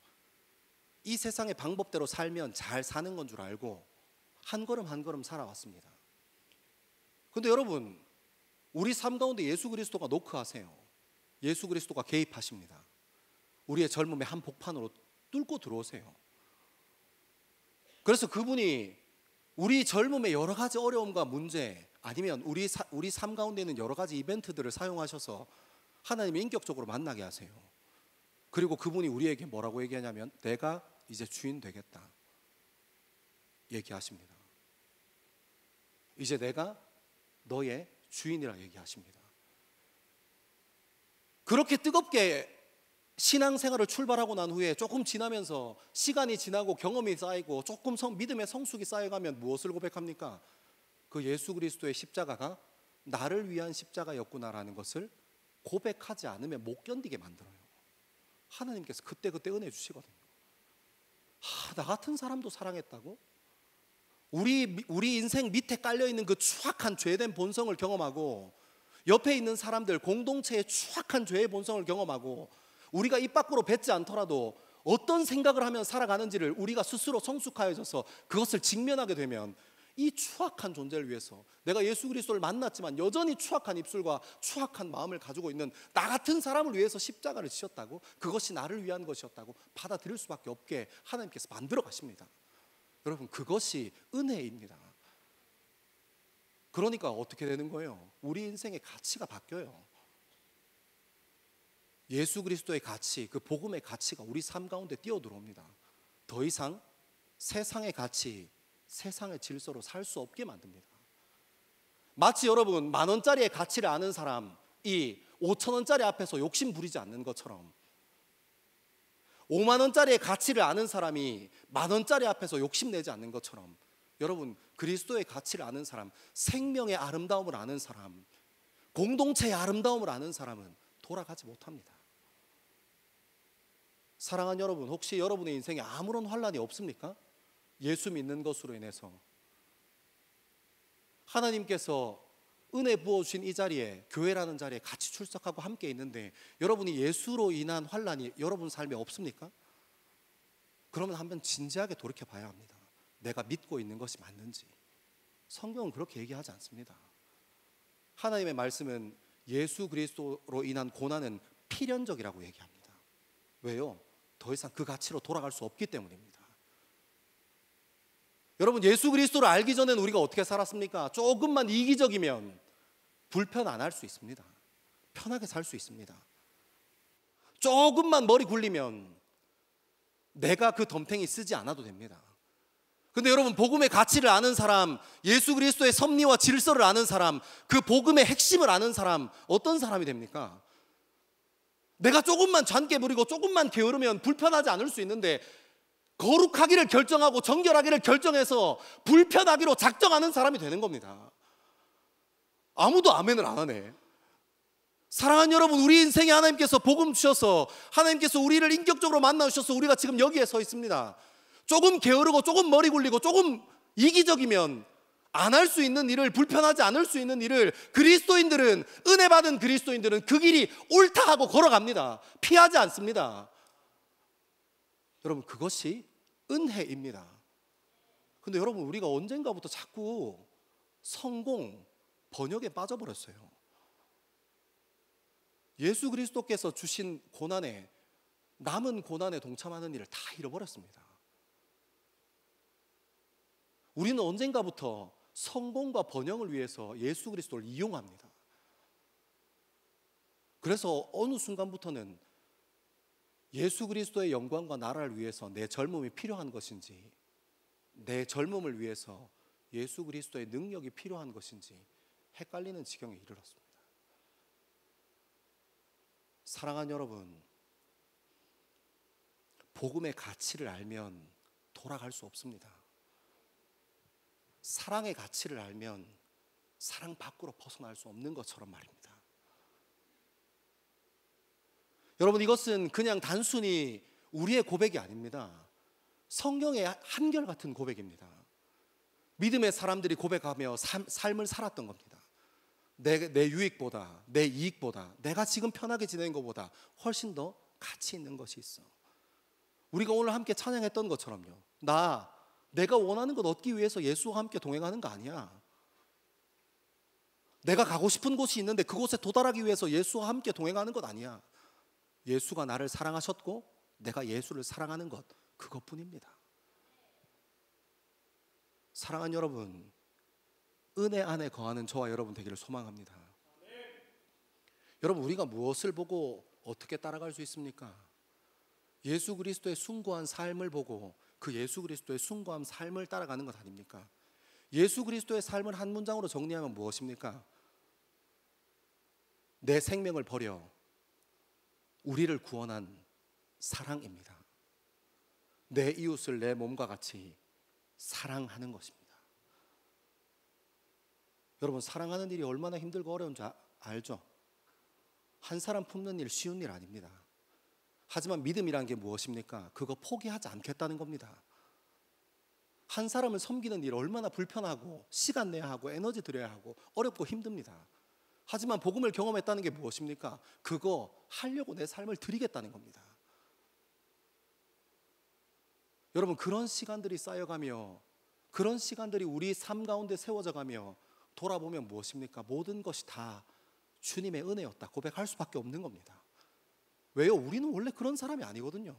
Speaker 1: 이 세상의 방법대로 살면 잘 사는 건 줄 알고 한 걸음 한 걸음 살아왔습니다. 근데 여러분 우리 삶 가운데 예수 그리스도가 노크하세요. 예수 그리스도가 개입하십니다. 우리의 젊음의 한 복판으로 뚫고 들어오세요. 그래서 그분이 우리 젊음의 여러 가지 어려움과 문제, 아니면 우리 삶 가운데 있는 여러 가지 이벤트들을 사용하셔서 하나님을 인격적으로 만나게 하세요. 그리고 그분이 우리에게 뭐라고 얘기하냐면 내가 이제 주인 되겠다 얘기하십니다. 이제 내가 너의 주인이라 얘기하십니다. 그렇게 뜨겁게 신앙생활을 출발하고 난 후에 조금 지나면서 시간이 지나고 경험이 쌓이고 조금 믿음의 성숙이 쌓여가면 무엇을 고백합니까? 그 예수 그리스도의 십자가가 나를 위한 십자가였구나라는 것을 고백하지 않으면 못 견디게 만들어요. 하나님께서 그때 은혜 주시거든요. 나 같은 사람도 사랑했다고? 우리 인생 밑에 깔려있는 그 추악한 죄된 본성을 경험하고, 옆에 있는 사람들 공동체의 추악한 죄의 본성을 경험하고, 우리가 입 밖으로 뱉지 않더라도 어떤 생각을 하면 살아가는지를 우리가 스스로 성숙하여져서 그것을 직면하게 되면 이 추악한 존재를 위해서, 내가 예수 그리스도를 만났지만 여전히 추악한 입술과 추악한 마음을 가지고 있는 나 같은 사람을 위해서 십자가를 지셨다고, 그것이 나를 위한 것이었다고 받아들일 수밖에 없게 하나님께서 만들어 가십니다. 여러분 그것이 은혜입니다. 그러니까 어떻게 되는 거예요? 우리 인생의 가치가 바뀌어요. 예수 그리스도의 가치, 그 복음의 가치가 우리 삶 가운데 뛰어들어옵니다. 더 이상 세상의 가치, 세상의 질서로 살 수 없게 만듭니다. 마치 여러분 10,000원짜리의 가치를 아는 사람이 5,000원짜리 앞에서 욕심 부리지 않는 것처럼, 50,000원짜리의 가치를 아는 사람이 10,000원짜리 앞에서 욕심내지 않는 것처럼, 여러분, 그리스도의 가치를 아는 사람, 생명의 아름다움을 아는 사람, 공동체의 아름다움을 아는 사람은 돌아가지 못합니다. 사랑하는 여러분, 혹시 여러분의 인생에 아무런 환란이 없습니까? 예수 믿는 것으로 인해서 하나님께서 은혜 부어주신 이 자리에, 교회라는 자리에 같이 출석하고 함께 있는데 여러분이 예수로 인한 환란이 여러분 삶에 없습니까? 그러면 한번 진지하게 돌이켜 봐야 합니다. 내가 믿고 있는 것이 맞는지. 성경은 그렇게 얘기하지 않습니다. 하나님의 말씀은 예수 그리스도로 인한 고난은 필연적이라고 얘기합니다. 왜요? 더 이상 그 가치로 돌아갈 수 없기 때문입니다. 여러분, 예수 그리스도를 알기 전에는 우리가 어떻게 살았습니까? 조금만 이기적이면 불편 안 할 수 있습니다. 편하게 살 수 있습니다. 조금만 머리 굴리면 내가 그 덤탱이 쓰지 않아도 됩니다. 근데 여러분, 복음의 가치를 아는 사람, 예수 그리스도의 섭리와 질서를 아는 사람, 그 복음의 핵심을 아는 사람, 어떤 사람이 됩니까? 내가 조금만 잔깨 부리고 조금만 게으르면 불편하지 않을 수 있는데 거룩하기를 결정하고 정결하기를 결정해서 불편하기로 작정하는 사람이 되는 겁니다. 아무도 아멘을 안 하네. 사랑하는 여러분, 우리 인생에 하나님께서 복음 주셔서 하나님께서 우리를 인격적으로 만나주셔서 우리가 지금 여기에 서 있습니다. 조금 게으르고 조금 머리 굴리고 조금 이기적이면 안 할 수 있는 일을, 불편하지 않을 수 있는 일을 그리스도인들은, 은혜 받은 그리스도인들은 그 길이 옳다 하고 걸어갑니다. 피하지 않습니다. 여러분, 그것이 은혜입니다. 근데 여러분, 우리가 언젠가부터 자꾸 성공, 번역에 빠져버렸어요. 예수 그리스도께서 주신 고난에, 남은 고난에 동참하는 일을 다 잃어버렸습니다. 우리는 언젠가부터 성공과 번영을 위해서 예수 그리스도를 이용합니다. 그래서 어느 순간부터는 예수 그리스도의 영광과 나라를 위해서 내 젊음이 필요한 것인지, 내 젊음을 위해서 예수 그리스도의 능력이 필요한 것인지 헷갈리는 지경에 이르렀습니다. 사랑하는 여러분, 복음의 가치를 알면 돌아갈 수 없습니다. 사랑의 가치를 알면 사랑 밖으로 벗어날 수 없는 것처럼 말입니다. 여러분, 이것은 그냥 단순히 우리의 고백이 아닙니다. 성경의 한결같은 고백입니다. 믿음의 사람들이 고백하며 삶을 살았던 겁니다. 내 유익보다, 내 이익보다, 내가 지금 편하게 지내는 것보다 훨씬 더 가치 있는 것이 있어. 우리가 오늘 함께 찬양했던 것처럼요, 내가 원하는 것 얻기 위해서 예수와 함께 동행하는 거 아니야. 내가 가고 싶은 곳이 있는데 그곳에 도달하기 위해서 예수와 함께 동행하는 것 아니야. 예수가 나를 사랑하셨고 내가 예수를 사랑하는 것, 그것뿐입니다. 사랑하는 여러분, 은혜 안에 거하는 저와 여러분 되기를 소망합니다. 여러분, 우리가 무엇을 보고 어떻게 따라갈 수 있습니까? 예수 그리스도의 숭고한 삶을 보고 그 예수 그리스도의 숭고한 삶을 따라가는 것 아닙니까? 예수 그리스도의 삶을 한 문장으로 정리하면 무엇입니까? 내 생명을 버려 우리를 구원한 사랑입니다. 내 이웃을 내 몸과 같이 사랑하는 것입니다. 여러분, 사랑하는 일이 얼마나 힘들고 어려운지 알죠? 한 사람 품는 일 쉬운 일 아닙니다. 하지만 믿음이란 게 무엇입니까? 그거 포기하지 않겠다는 겁니다. 한 사람을 섬기는 일 얼마나 불편하고 시간 내야 하고 에너지 들여야 하고 어렵고 힘듭니다. 하지만 복음을 경험했다는 게 무엇입니까? 그거 하려고 내 삶을 드리겠다는 겁니다. 여러분, 그런 시간들이 쌓여가며 그런 시간들이 우리 삶 가운데 세워져 가며 돌아보면 무엇입니까? 모든 것이 다 주님의 은혜였다 고백할 수밖에 없는 겁니다. 왜요? 우리는 원래 그런 사람이 아니거든요.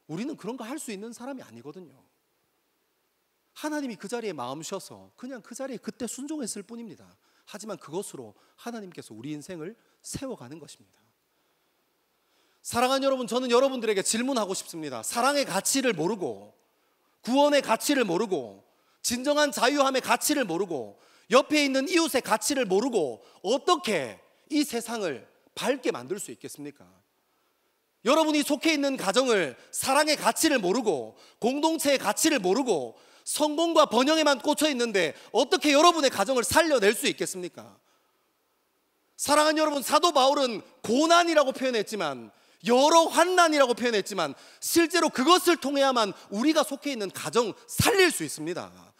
Speaker 1: 우리는 그런 거 할 수 있는 사람이 아니거든요. 하나님이 그 자리에 마음 쉬어서 그냥 그 자리에 그때 순종했을 뿐입니다. 하지만 그것으로 하나님께서 우리 인생을 세워가는 것입니다. 사랑하는 여러분, 저는 여러분들에게 질문하고 싶습니다. 사랑의 가치를 모르고, 구원의 가치를 모르고, 진정한 자유함의 가치를 모르고, 옆에 있는 이웃의 가치를 모르고 어떻게 이 세상을 밝게 만들 수 있겠습니까? 여러분이 속해 있는 가정을 사랑의 가치를 모르고, 공동체의 가치를 모르고, 성공과 번영에만 꽂혀 있는데 어떻게 여러분의 가정을 살려낼 수 있겠습니까? 사랑하는 여러분, 사도 바울은 고난이라고 표현했지만, 여러 환난이라고 표현했지만, 실제로 그것을 통해야만 우리가 속해 있는 가정 살릴 수 있습니다.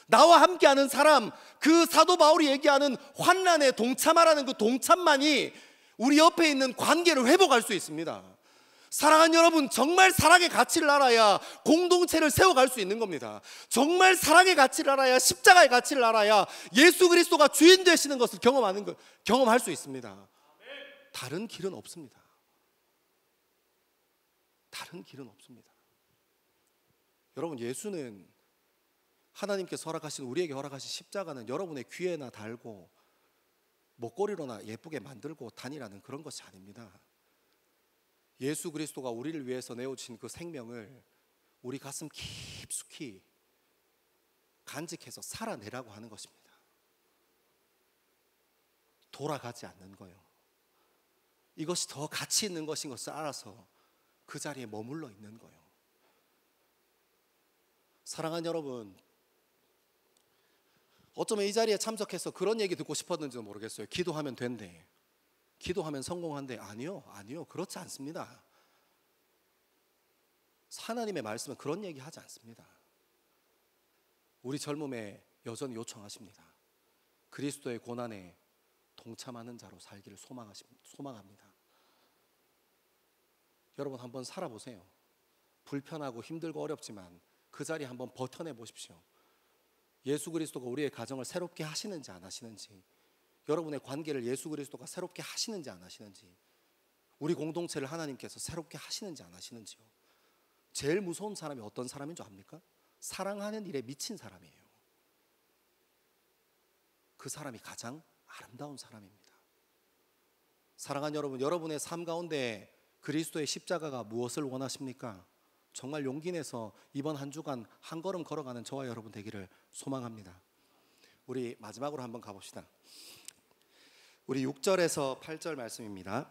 Speaker 1: 나와 함께하는 사람, 그 사도 바울이 얘기하는 환난에 동참하라는 그 동참만이 우리 옆에 있는 관계를 회복할 수 있습니다. 사랑하는 여러분, 정말 사랑의 가치를 알아야 공동체를 세워갈 수 있는 겁니다. 정말 사랑의 가치를 알아야, 십자가의 가치를 알아야 예수 그리스도가 주인 되시는 것을 경험할 수 있습니다. 다른 길은 없습니다. 다른 길은 없습니다. 여러분, 예수는, 하나님께서 허락하신, 우리에게 허락하신 십자가는 여러분의 귀에나 달고 목걸이로나 예쁘게 만들고 다니라는 그런 것이 아닙니다. 예수 그리스도가 우리를 위해서 내어주신 그 생명을 우리 가슴 깊숙이 간직해서 살아내라고 하는 것입니다. 돌아가지 않는 거예요. 이것이 더 가치 있는 것인 것을 알아서 그 자리에 머물러 있는 거예요. 사랑하는 여러분, 어쩌면 이 자리에 참석해서 그런 얘기 듣고 싶었는지도 모르겠어요. 기도하면 된대, 기도하면 성공한대. 아니요, 그렇지 않습니다. 하나님의 말씀은 그런 얘기 하지 않습니다. 우리 젊음에 여전히 요청하십니다. 그리스도의 고난에 동참하는 자로 살기를 소망합니다. 여러분, 한번 살아보세요. 불편하고 힘들고 어렵지만 그 자리에 한번 버텨내 보십시오. 예수 그리스도가 우리의 가정을 새롭게 하시는지 안 하시는지, 여러분의 관계를 예수 그리스도가 새롭게 하시는지 안 하시는지, 우리 공동체를 하나님께서 새롭게 하시는지 안 하시는지요. 제일 무서운 사람이 어떤 사람인 줄 압니까? 사랑하는 일에 미친 사람이에요. 그 사람이 가장 아름다운 사람입니다. 사랑하는 여러분, 여러분의 삶 가운데 그리스도의 십자가가 무엇을 원하십니까? 정말 용기 내서 이번 한 주간 한 걸음 걸어가는 저와 여러분 되기를 소망합니다. 우리 마지막으로 한번 가봅시다. 우리 6절에서 8절 말씀입니다.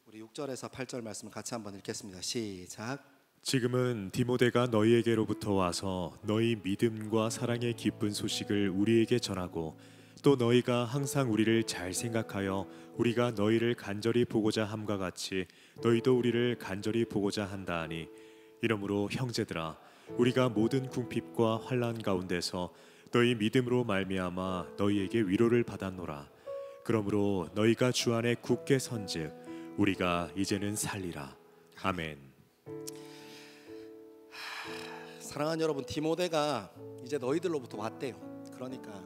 Speaker 1: 우리 6절에서 8절 말씀 같이 한번 읽겠습니다. 시작.
Speaker 2: 지금은 디모데가 너희에게로부터 와서 너희 믿음과 사랑의 기쁜 소식을 우리에게 전하고, 또 너희가 항상 우리를 잘 생각하여 우리가 너희를 간절히 보고자 함과 같이 너희도 우리를 간절히 보고자 한다 하니, 이러므로 형제들아, 우리가 모든 궁핍과 환난 가운데서 너희 믿음으로 말미암아 너희에게 위로를 받았노라. 그러므로 너희가 주 안에 굳게 선즉 우리가 이제는 살리라. 아멘.
Speaker 1: 사랑하는 여러분, 디모데가 이제 너희들로부터 왔대요. 그러니까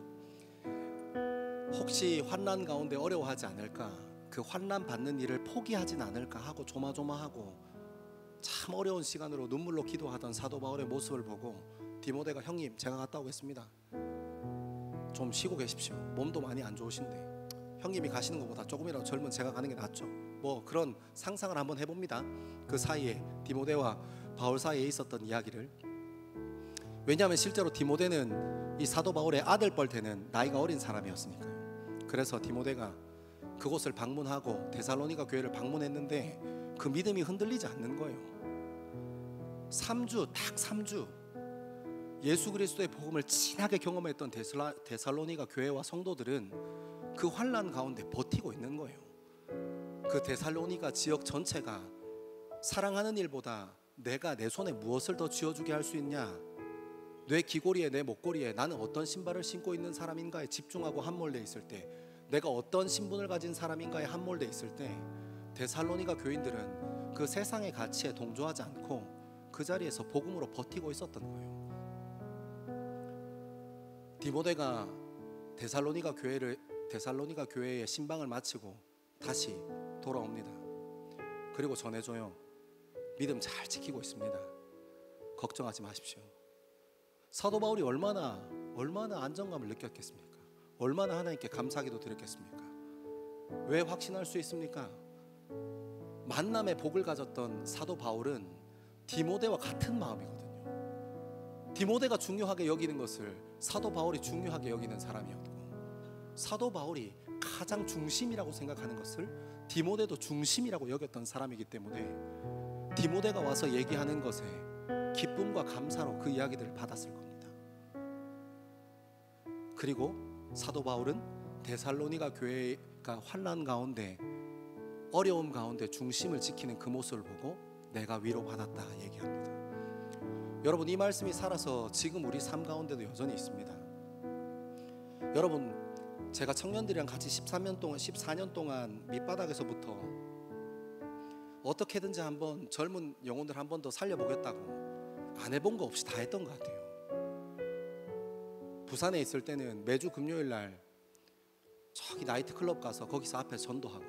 Speaker 1: 혹시 환난 가운데 어려워하지 않을까, 그 환난 받는 일을 포기하진 않을까 하고 조마조마하고 참 어려운 시간으로 눈물로 기도하던 사도 바울의 모습을 보고 디모데가, 형님 제가 갔다 오겠습니다. 좀 쉬고 계십시오. 몸도 많이 안 좋으신데 형님이 가시는 것보다 조금이라도 젊은 제가 가는 게 낫죠. 뭐 그런 상상을 한번 해봅니다. 그 사이에 디모데와 바울 사이에 있었던 이야기를. 왜냐하면 실제로 디모데는 이 사도 바울의 아들뻘 되는 나이가 어린 사람이었으니까요. 그래서 디모데가 그곳을 방문하고 데살로니가 교회를 방문했는데 그 믿음이 흔들리지 않는 거예요. 3주, 딱 3주 예수 그리스도의 복음을 진하게 경험했던 데살로니가 교회와 성도들은 그 환난 가운데 버티고 있는 거예요. 그 데살로니가 지역 전체가 사랑하는 일보다 내가 내 손에 무엇을 더 쥐어주게 할 수 있냐, 내 귀고리에 내 목걸이에 나는 어떤 신발을 신고 있는 사람인가에 집중하고 함몰돼 있을 때, 내가 어떤 신분을 가진 사람인가에 함몰돼 있을 때, 데살로니가 교인들은 그 세상의 가치에 동조하지 않고 그 자리에서 복음으로 버티고 있었던 거예요. 디모데가 데살로니가 교회의 신방을 마치고 다시 돌아옵니다. 그리고 전해줘요. 믿음 잘 지키고 있습니다. 걱정하지 마십시오. 사도 바울이 얼마나 안정감을 느꼈겠습니까? 얼마나 하나님께 감사기도 드렸겠습니까? 왜 확신할 수 있습니까? 만남의 복을 가졌던 사도 바울은 디모데와 같은 마음이거든요. 디모데가 중요하게 여기는 것을 사도 바울이 중요하게 여기는 사람이었고, 사도 바울이 가장 중심이라고 생각하는 것을 디모데도 중심이라고 여겼던 사람이기 때문에 디모데가 와서 얘기하는 것에 기쁨과 감사로 그 이야기들을 받았을 겁니다. 그리고 사도 바울은 데살로니가 교회가 환난 가운데, 어려움 가운데 중심을 지키는 그 모습을 보고 내가 위로받았다 얘기합니다. 여러분, 이 말씀이 살아서 지금 우리 삶 가운데도 여전히 있습니다. 여러분, 제가 청년들이랑 같이 14년 동안 밑바닥에서부터 어떻게든지 한번 젊은 영혼들 한 번 더 살려보겠다고 안 해본 거 없이 다 했던 것 같아요. 부산에 있을 때는 매주 금요일 날 저기 나이트클럽 가서 거기서 앞에서 전도하고,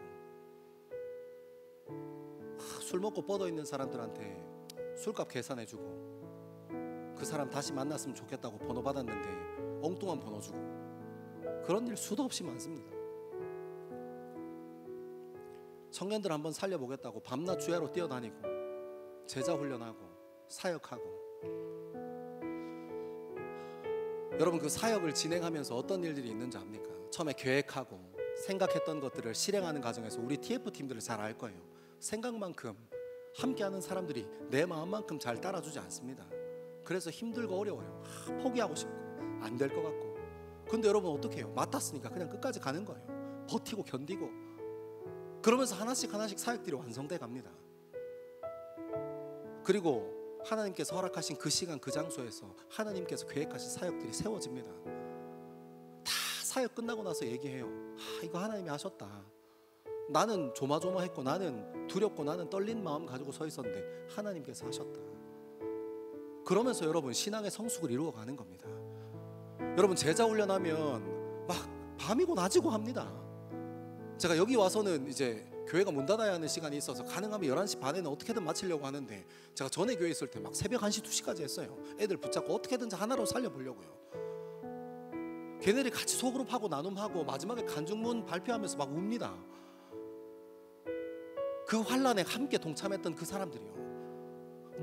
Speaker 1: 술 먹고 뻗어 있는 사람들한테 술값 계산해주고, 그 사람 다시 만났으면 좋겠다고 번호 받았는데 엉뚱한 번호 주고, 그런 일 수도 없이 많습니다. 청년들 한번 살려보겠다고 밤낮 주야로 뛰어다니고 제자 훈련하고 사역하고. 여러분, 그 사역을 진행하면서 어떤 일들이 있는지 압니까? 처음에 계획하고 생각했던 것들을 실행하는 과정에서 우리 TF팀들을 잘 알 거예요. 생각만큼 함께하는 사람들이 내 마음만큼 잘 따라주지 않습니다. 그래서 힘들고 어려워요. 포기하고 싶고 안 될 것 같고. 근데 여러분 어떻게 해요? 맡았으니까 그냥 끝까지 가는 거예요. 버티고 견디고. 그러면서 하나씩 사역들이 완성돼 갑니다. 그리고 하나님께서 허락하신 그 시간 그 장소에서 하나님께서 계획하신 사역들이 세워집니다. 다 사역 끝나고 나서 얘기해요. 이거 하나님이 하셨다. 나는 조마조마했고 나는 두렵고 나는 떨린 마음 가지고 서 있었는데 하나님께서 하셨다. 그러면서 여러분 신앙의 성숙을 이루어가는 겁니다. 여러분, 제자 훈련하면 막 밤이고 낮이고 합니다. 제가 여기 와서는 이제 교회가 문 닫아야 하는 시간이 있어서 가능하면 11시 반에는 어떻게든 마치려고 하는데, 제가 전에 교회 있을 때 막 새벽 1시 2시까지 했어요. 애들 붙잡고 어떻게든지 하나로 살려보려고요. 걔네들이 같이 소그룹하고 나눔하고 마지막에 간증문 발표하면서 막 웁니다. 그 환난에 함께 동참했던 그 사람들이요,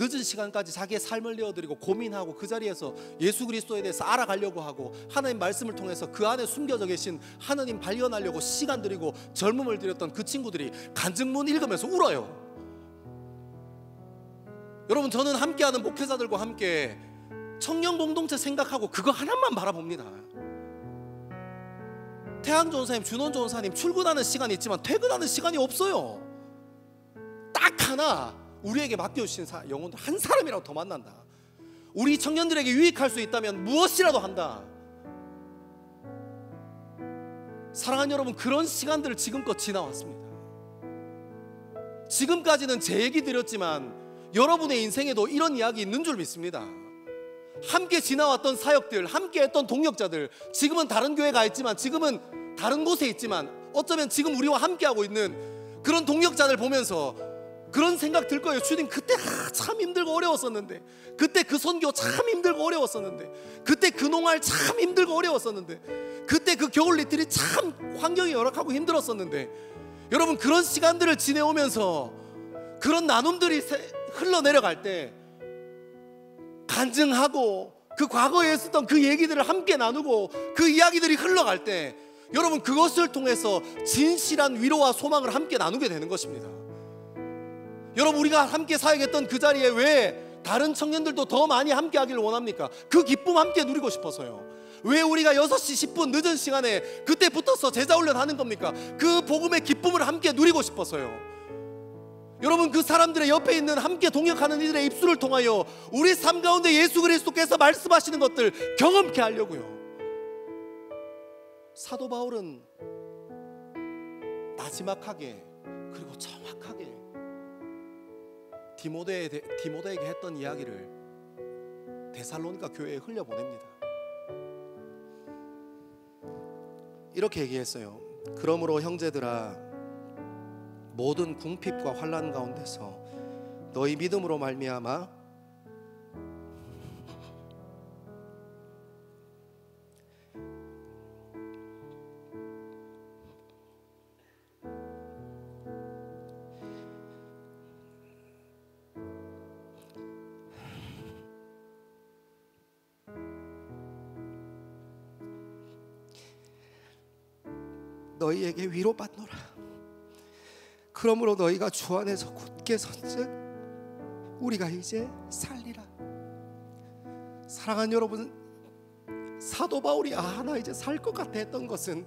Speaker 1: 늦은 시간까지 자기의 삶을 내어드리고 고민하고 그 자리에서 예수 그리스도에 대해서 알아가려고 하고 하나님 말씀을 통해서 그 안에 숨겨져 계신 하나님 발견하려고 시간 들이고 젊음을 들였던 그 친구들이 간증문 읽으면서 울어요. 여러분, 저는 함께하는 목회자들과 함께 청년 공동체 생각하고 그거 하나만 바라봅니다. 태양 좋은 사님, 준원 좋은 사님 출근하는 시간이 있지만 퇴근하는 시간이 없어요. 딱 하나 우리에게 맡겨주신 영혼들 한 사람이라도 더 만난다. 우리 청년들에게 유익할 수 있다면 무엇이라도 한다. 사랑하는 여러분, 그런 시간들을 지금껏 지나왔습니다. 지금까지는 제 얘기 드렸지만 여러분의 인생에도 이런 이야기 있는 줄 믿습니다. 함께 지나왔던 사역들, 함께 했던 동역자들, 지금은 다른 교회 가 있지만, 지금은 다른 곳에 있지만, 어쩌면 지금 우리와 함께하고 있는 그런 동역자들 보면서 그런 생각 들 거예요. 주님, 그때 참 힘들고 어려웠었는데, 그때 그 선교 참 힘들고 어려웠었는데, 그때 그 농활 참 힘들고 어려웠었는데, 그때 그 겨울 리틀이 참 환경이 열악하고 힘들었었는데. 여러분, 그런 시간들을 지내오면서 그런 나눔들이 흘러내려갈 때 간증하고 그 과거에 있었던 그 얘기들을 함께 나누고 그 이야기들이 흘러갈 때, 여러분, 그것을 통해서 진실한 위로와 소망을 함께 나누게 되는 것입니다. 여러분, 우리가 함께 사역했던 그 자리에 왜 다른 청년들도 더 많이 함께 하기를 원합니까? 그 기쁨 함께 누리고 싶어서요. 왜 우리가 6시 10분 늦은 시간에 그때 붙어서 제자 훈련하는 겁니까? 그 복음의 기쁨을 함께 누리고 싶어서요. 여러분, 그 사람들의 옆에 있는 함께 동역하는 이들의 입술을 통하여 우리 삶 가운데 예수 그리스도께서 말씀하시는 것들 경험케 하려고요. 사도 바울은 나지막하게 그리고 정확하게 디모데에게 했던 이야기를 데살로니가 교회에 흘려보냅니다. 이렇게 얘기했어요. 그러므로 형제들아, 모든 궁핍과 환난 가운데서 너희 믿음으로 말미암아 너희에게 위로받노라. 그러므로 너희가 주 안에서 굳게 선즉 우리가 이제 살리라. 사랑하는 여러분, 사도 바울이 나 이제 살 것 같아 했던 것은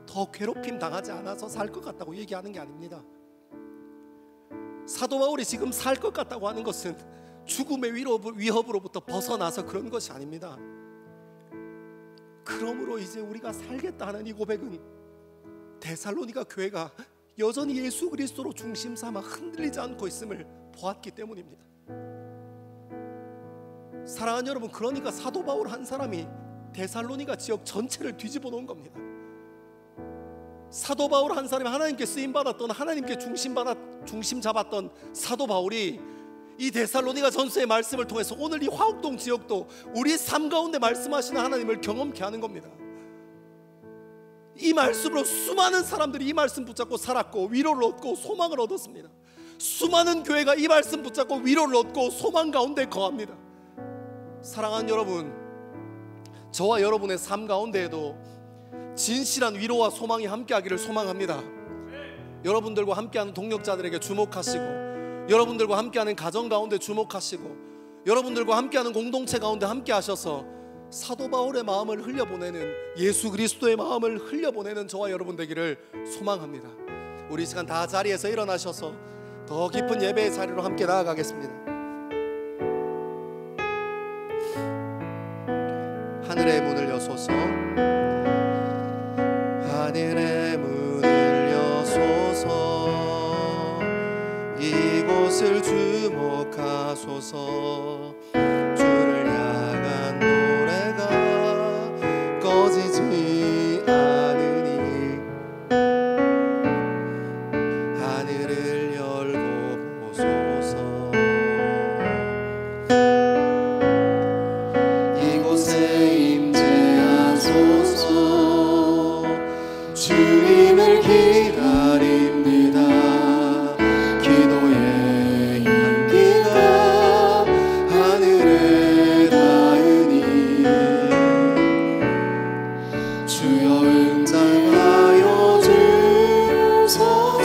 Speaker 1: 더 괴롭힘 당하지 않아서 살 것 같다고 얘기하는 게 아닙니다. 사도 바울이 지금 살 것 같다고 하는 것은 죽음의 위협으로부터 벗어나서 그런 것이 아닙니다. 그러므로 이제 우리가 살겠다 하는 이 고백은 데살로니가 교회가 여전히 예수 그리스도로 중심 삼아 흔들리지 않고 있음을 보았기 때문입니다. 사랑하는 여러분, 그러니까 사도 바울 한 사람이 데살로니가 지역 전체를 뒤집어 놓은 겁니다. 사도 바울 한 사람이 하나님께 쓰임 받았던, 하나님께 중심 잡았던 사도 바울이 이 데살로니가 전서의 말씀을 통해서 오늘 이 화옥동 지역도 우리의 삶 가운데 말씀하시는 하나님을 경험케 하는 겁니다. 이 말씀으로 수많은 사람들이 이 말씀 붙잡고 살았고 위로를 얻고 소망을 얻었습니다. 수많은 교회가 이 말씀 붙잡고 위로를 얻고 소망 가운데 거합니다. 사랑하는 여러분, 저와 여러분의 삶 가운데에도 진실한 위로와 소망이 함께하기를 소망합니다. 여러분들과 함께하는 동역자들에게 주목하시고, 여러분들과 함께하는 가정 가운데 주목하시고, 여러분들과 함께하는 공동체 가운데 함께하셔서 사도 바울의 마음을 흘려보내는, 예수 그리스도의 마음을 흘려보내는 저와 여러분 되기를 소망합니다. 우리 이 시간 다 자리에서 일어나셔서 더 깊은 예배의 자리로 함께 나아가겠습니다. 하늘의 문을 여소서, 하늘의 문을 여소서, 이곳을 주목하소서. 주를 향한 노래가 꺼지지 않으니 하늘을 열고 보소서. 이곳에 임재하소서. 주님을 기다립니다. 기도의 향기가 하늘에 닿으니 주여 응답하여 주소서.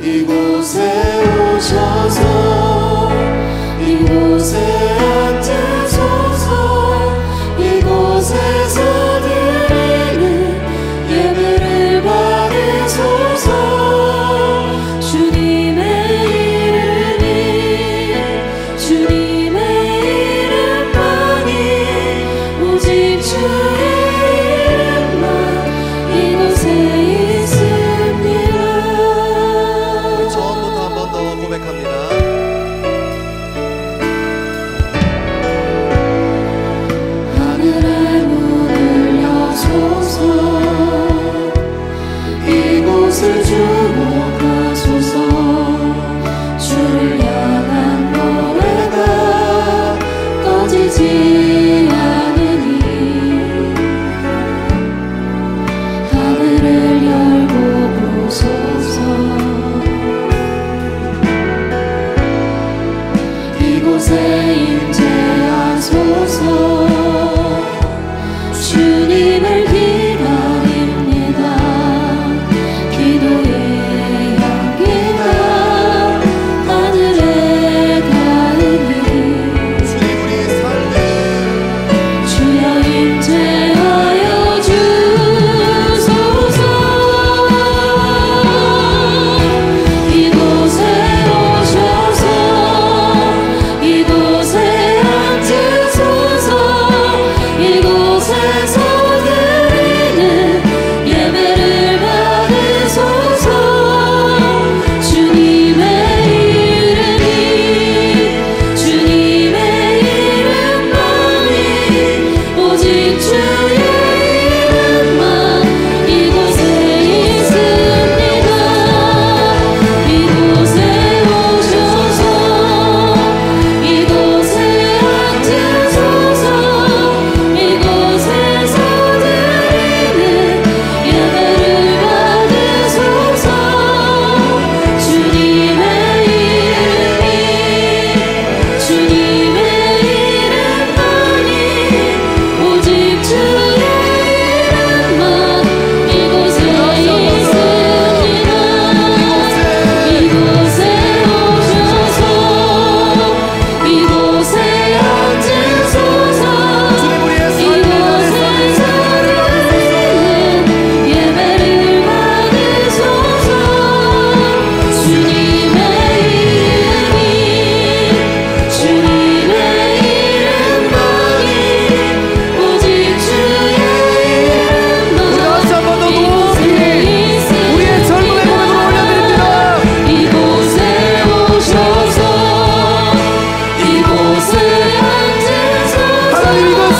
Speaker 1: 이곳에 오셔서 이곳에 앉으소서. 이곳에서 드리는 예배를 받으소서. 주님의 이름만이, 오직 주의 이름만 이곳에 있습니다. 우리 처음부터 한 번 더 고백합니다. 하늘의 문을 여소서. 이곳을 주목하소서. 주를 향한 노래가 꺼지지 않으니 하늘을 열고 보소서. 이곳에 임재하소서. 주님을 기다립니다. 기도의 향기가 하늘에 닿으니 주님 우리 삶의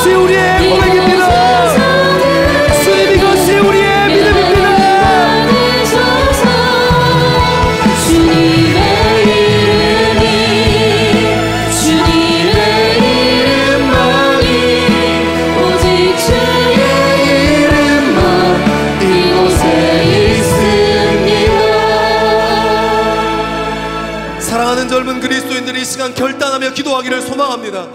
Speaker 1: 이것이 우리의 고백입니다. 주님, 이것이 우리의 믿음입니다. 사랑하는 젊은 그리스도인들이 이 시간 결단하며 기도하기를 소망합니다.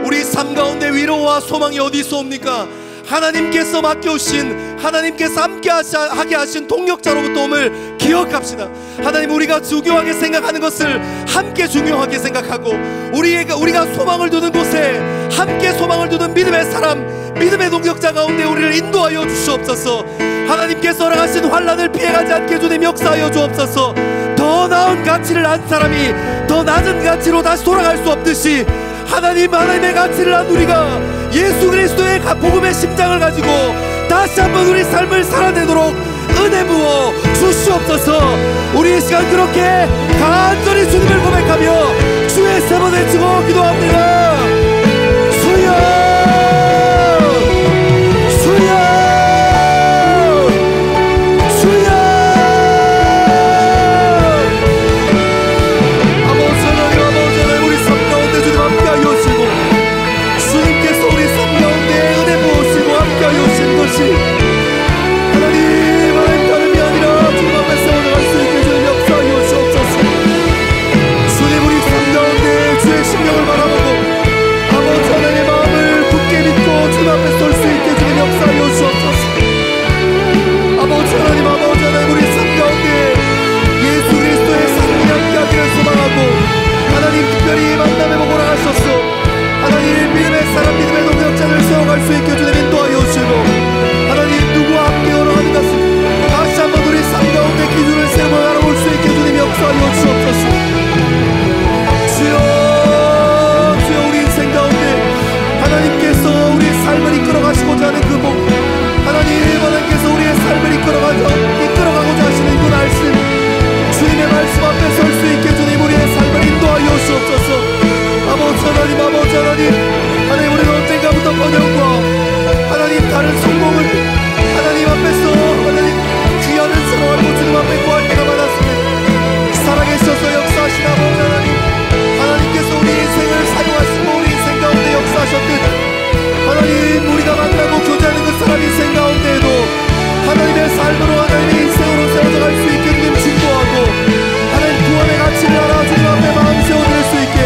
Speaker 1: 우리 삶 가운데 위로와 소망이 어디 있사옵니까? 하나님께서 맡겨오신, 하나님께서 함께하게 하신 동력자로부터 옴을 기억합시다. 하나님, 우리가 중요하게 생각하는 것을 함께 중요하게 생각하고, 우리가 소망을 두는 곳에 함께 소망을 두는 믿음의 사람, 믿음의 동력자 가운데 우리를 인도하여 주시옵소서. 하나님께서 허락하신 환난을 피해가지 않게 주님 역사하여 주옵소서. 더 나은 가치를 안 사람이 더 낮은 가치로 다시 돌아갈 수 없듯이, 하나님의 가치를 안 우리가 예수 그리스도의 복음의 심장을 가지고 다시 한번 우리 삶을 살아내도록 은혜 부어 주시옵소서. 우리 이 시간 그렇게 간절히 주님을 고백하며 주의 세 번 외치고 기도합니다. 주여, 주여, 주여. 아버지 하나님, 우리 삶 가운데 주님 함께하여 주시고, 주님께서 우리 삶 가운데 은혜 부으시고 함께하여 주신 것이 하나님 다름이 아니라 주님 앞에 세워나갈 수 있게 주님 역사하여 주옵소서. 주님, 우리 삶 가운데 주의 심령을 바라보고 아버지 하나님의 마음을 굳게 믿고 주님 앞에 설 수 있게 주님 역사하여 주옵소서. 아버지 하나님, 우리 삶 가운데 예수 그리스도의 삶이 함께하기를 소망하고, 하나님 특별히 만남의 복으로 하셨소. 하나님, 믿음의 사람, 믿음의 동력자를 세워갈 수 있게 주님 인도하여 주시고, 하나님 누구와 함께 걸어가는 것을 다시 한번 우리 삶 가운데 기준을 세워 알아볼 수 있게 주님 역사하여 주옵소서. 주여, 주여, 우리 인생 가운데 하나님께서 우리 삶을 이끌어가시고자 하는 그 복, 하나님께서 우리의 삶을 이끌어가고자 하시는 그 말씀, 주님의 말씀 앞에 설 수 있게 주님 우리의 삶을 인도하여 주옵소서. 아버지 하나님, 하나님, 우리는 언젠가부터 번영과 하나님 다른 성공을 하나님 앞에서 하나님 귀한 은사로 알고 주님 앞에 구할 때가 많았습니다. 살아계셔서 역사하신 아버지 하나님께서 우리 인생을 사용하시고 우리 인생 가운데 역사하셨듯, 하나님 우리가 만나고 교제하는 그 사람 인생 가운데에도 하나님의 삶으로, 하나님의 인생으로 세워져갈 수 있게 주님 중보하고, 하나님 구원의 가치를 알아 주님 앞에 마음 세워드릴 수 있게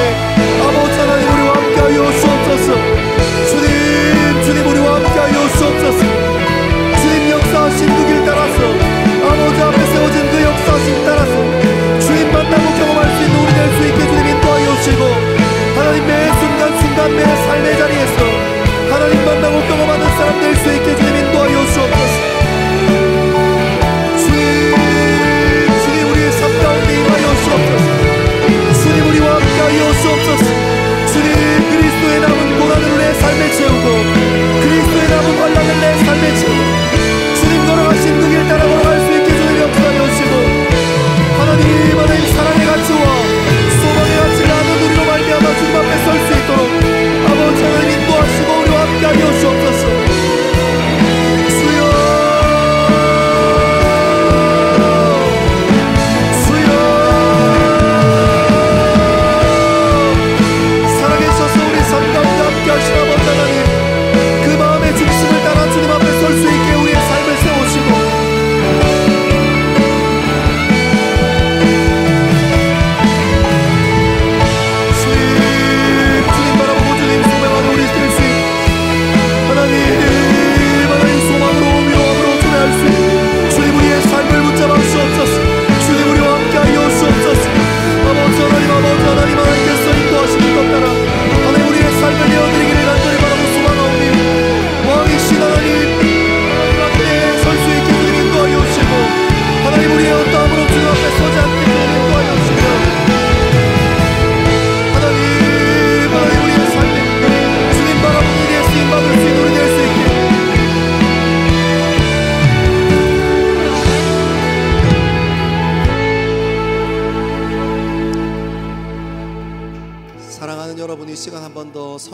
Speaker 1: 아버지 하나님 우리와 함께하여 주옵소서. 주님 우리와 함께하여 주옵소서. 주님 역사하신 그 길 따라서 아버지 앞에 세워진 그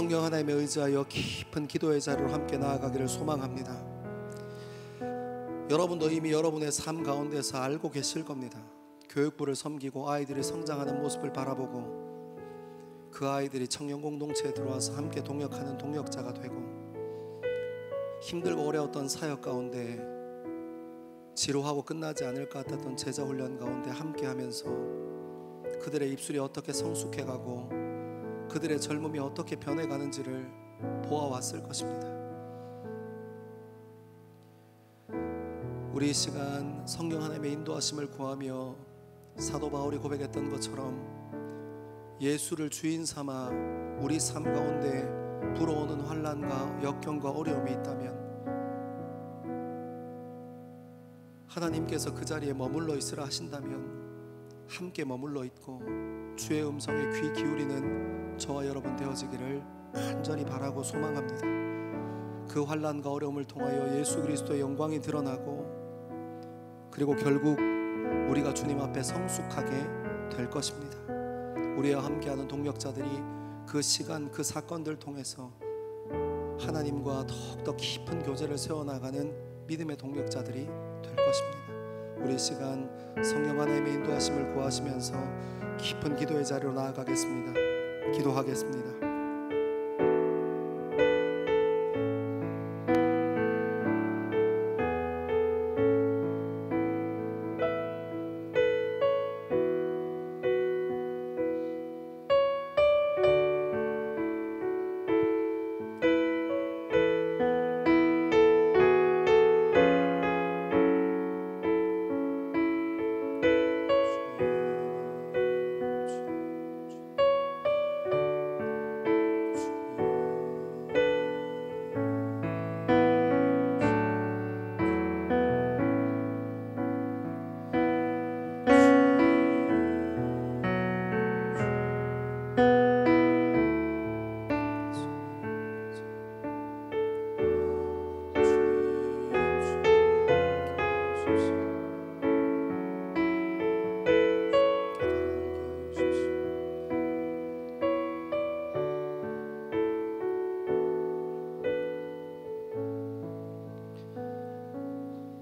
Speaker 1: 성령 하나님에 의지하여 깊은 기도의 자리로 함께 나아가기를 소망합니다. 여러분도 이미 여러분의 삶 가운데서 알고 계실 겁니다. 교육부를 섬기고 아이들이 성장하는 모습을 바라보고 그 아이들이 청년 공동체에 들어와서 함께 동역하는 동역자가 되고 힘들고 어려웠던 사역 가운데 지루하고 끝나지 않을 것 같았던 제자 훈련 가운데 함께 하면서 그들의 입술이 어떻게 성숙해가고 그들의 젊음이 어떻게 변해가는지를 보아왔을 것입니다. 우리 이 시간 성령 하나님의 인도하심을 구하며 사도 바울이 고백했던 것처럼 예수를 주인 삼아 우리 삶 가운데 불어오는 환난과 역경과 어려움이 있다면 하나님께서 그 자리에 머물러 있으라 하신다면 함께 머물러 있고 주의 음성에 귀 기울이는 저와 여러분 되어지기를 간절히 바라고 소망합니다. 그 환난과 어려움을 통하여 예수 그리스도의 영광이 드러나고 그리고 결국 우리가 주님 앞에 성숙하게 될 것입니다. 우리와 함께하는 동역자들이 그 시간 그 사건들 통해서 하나님과 더욱더 깊은 교제를 세워나가는 믿음의 동역자들이 될 것입니다. 우리 시간 성령 하나님의 인도하심을 구하시면서 깊은 기도의 자리로 나아가겠습니다. 기도하겠습니다.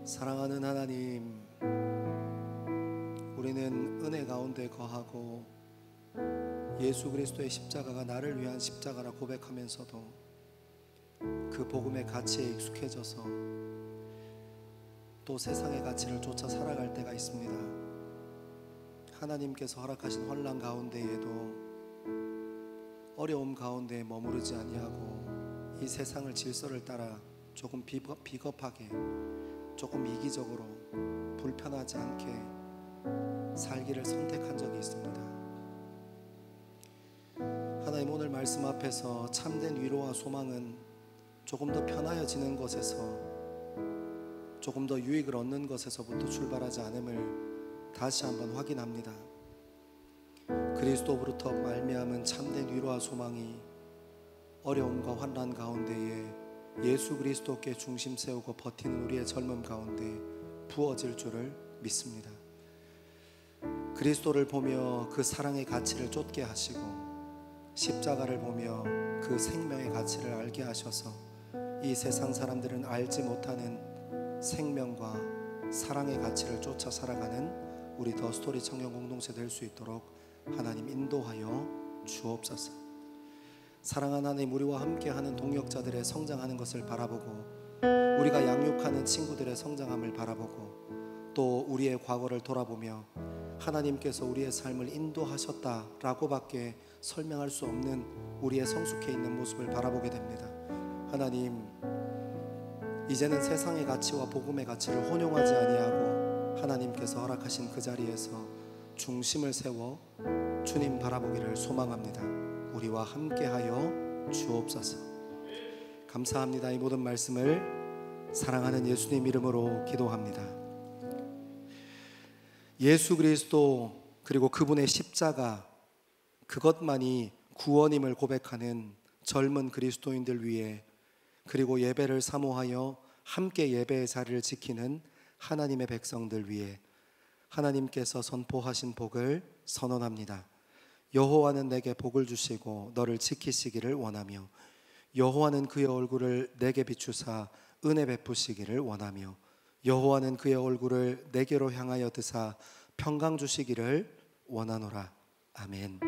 Speaker 1: 사랑하는 하나님, 우리는 은혜 가운데 거하고 예수 그리스도의 십자가가 나를 위한 십자가라 고백하면서도 그 복음의 가치에 익숙해져서 또 세상의 가치를 쫓아 살아갈 때가 있습니다. 하나님께서 허락하신 환난 가운데에도 어려움 가운데 머무르지 아니하고 이 세상을 질서를 따라 조금 비겁하게 조금 이기적으로 불편하지 않게 살기를 선택한 적이 있습니다. 하나님, 오늘 말씀 앞에서 참된 위로와 소망은 조금 더 편하여지는 것에서 조금 더 유익을 얻는 것에서부터 출발하지 않음을 다시 한번 확인합니다. 그리스도로부터 말미암은 참된 위로와 소망이 어려움과 환난 가운데에 예수 그리스도께 중심 세우고 버티는 우리의 젊음 가운데 부어질 줄을 믿습니다. 그리스도를 보며 그 사랑의 가치를 쫓게 하시고 십자가를 보며 그 생명의 가치를 알게 하셔서 이 세상 사람들은 알지 못하는 생명과 사랑의 가치를 쫓아 살아가는 우리 더 스토리 청년 공동체 될 수 있도록 하나님 인도하여 주옵소서. 사랑하는 하나님, 우리와 함께하는 동역자들의 성장하는 것을 바라보고 우리가 양육하는 친구들의 성장함을 바라보고 또 우리의 과거를 돌아보며 하나님께서 우리의 삶을 인도하셨다라고밖에 설명할 수 없는 우리의 성숙해 있는 모습을 바라보게 됩니다. 하나님, 이제는 세상의 가치와 복음의 가치를 혼용하지 아니하고 하나님께서 허락하신 그 자리에서 중심을 세워 주님 바라보기를 소망합니다. 우리와 함께하여 주옵소서. 감사합니다. 이 모든 말씀을 사랑하는 예수님 이름으로 기도합니다. 예수 그리스도 그리고 그분의 십자가, 그것만이 구원임을 고백하는 젊은 그리스도인들 위해, 그리고 예배를 사모하여 함께 예배의 자리를 지키는 하나님의 백성들 위해 하나님께서 선포하신 복을 선언합니다. 여호와는 내게 복을 주시고 너를 지키시기를 원하며 여호와는 그의 얼굴을 내게 비추사 은혜 베푸시기를 원하며 여호와는 그의 얼굴을 내게로 향하여 드사 평강 주시기를 원하노라. 아멘.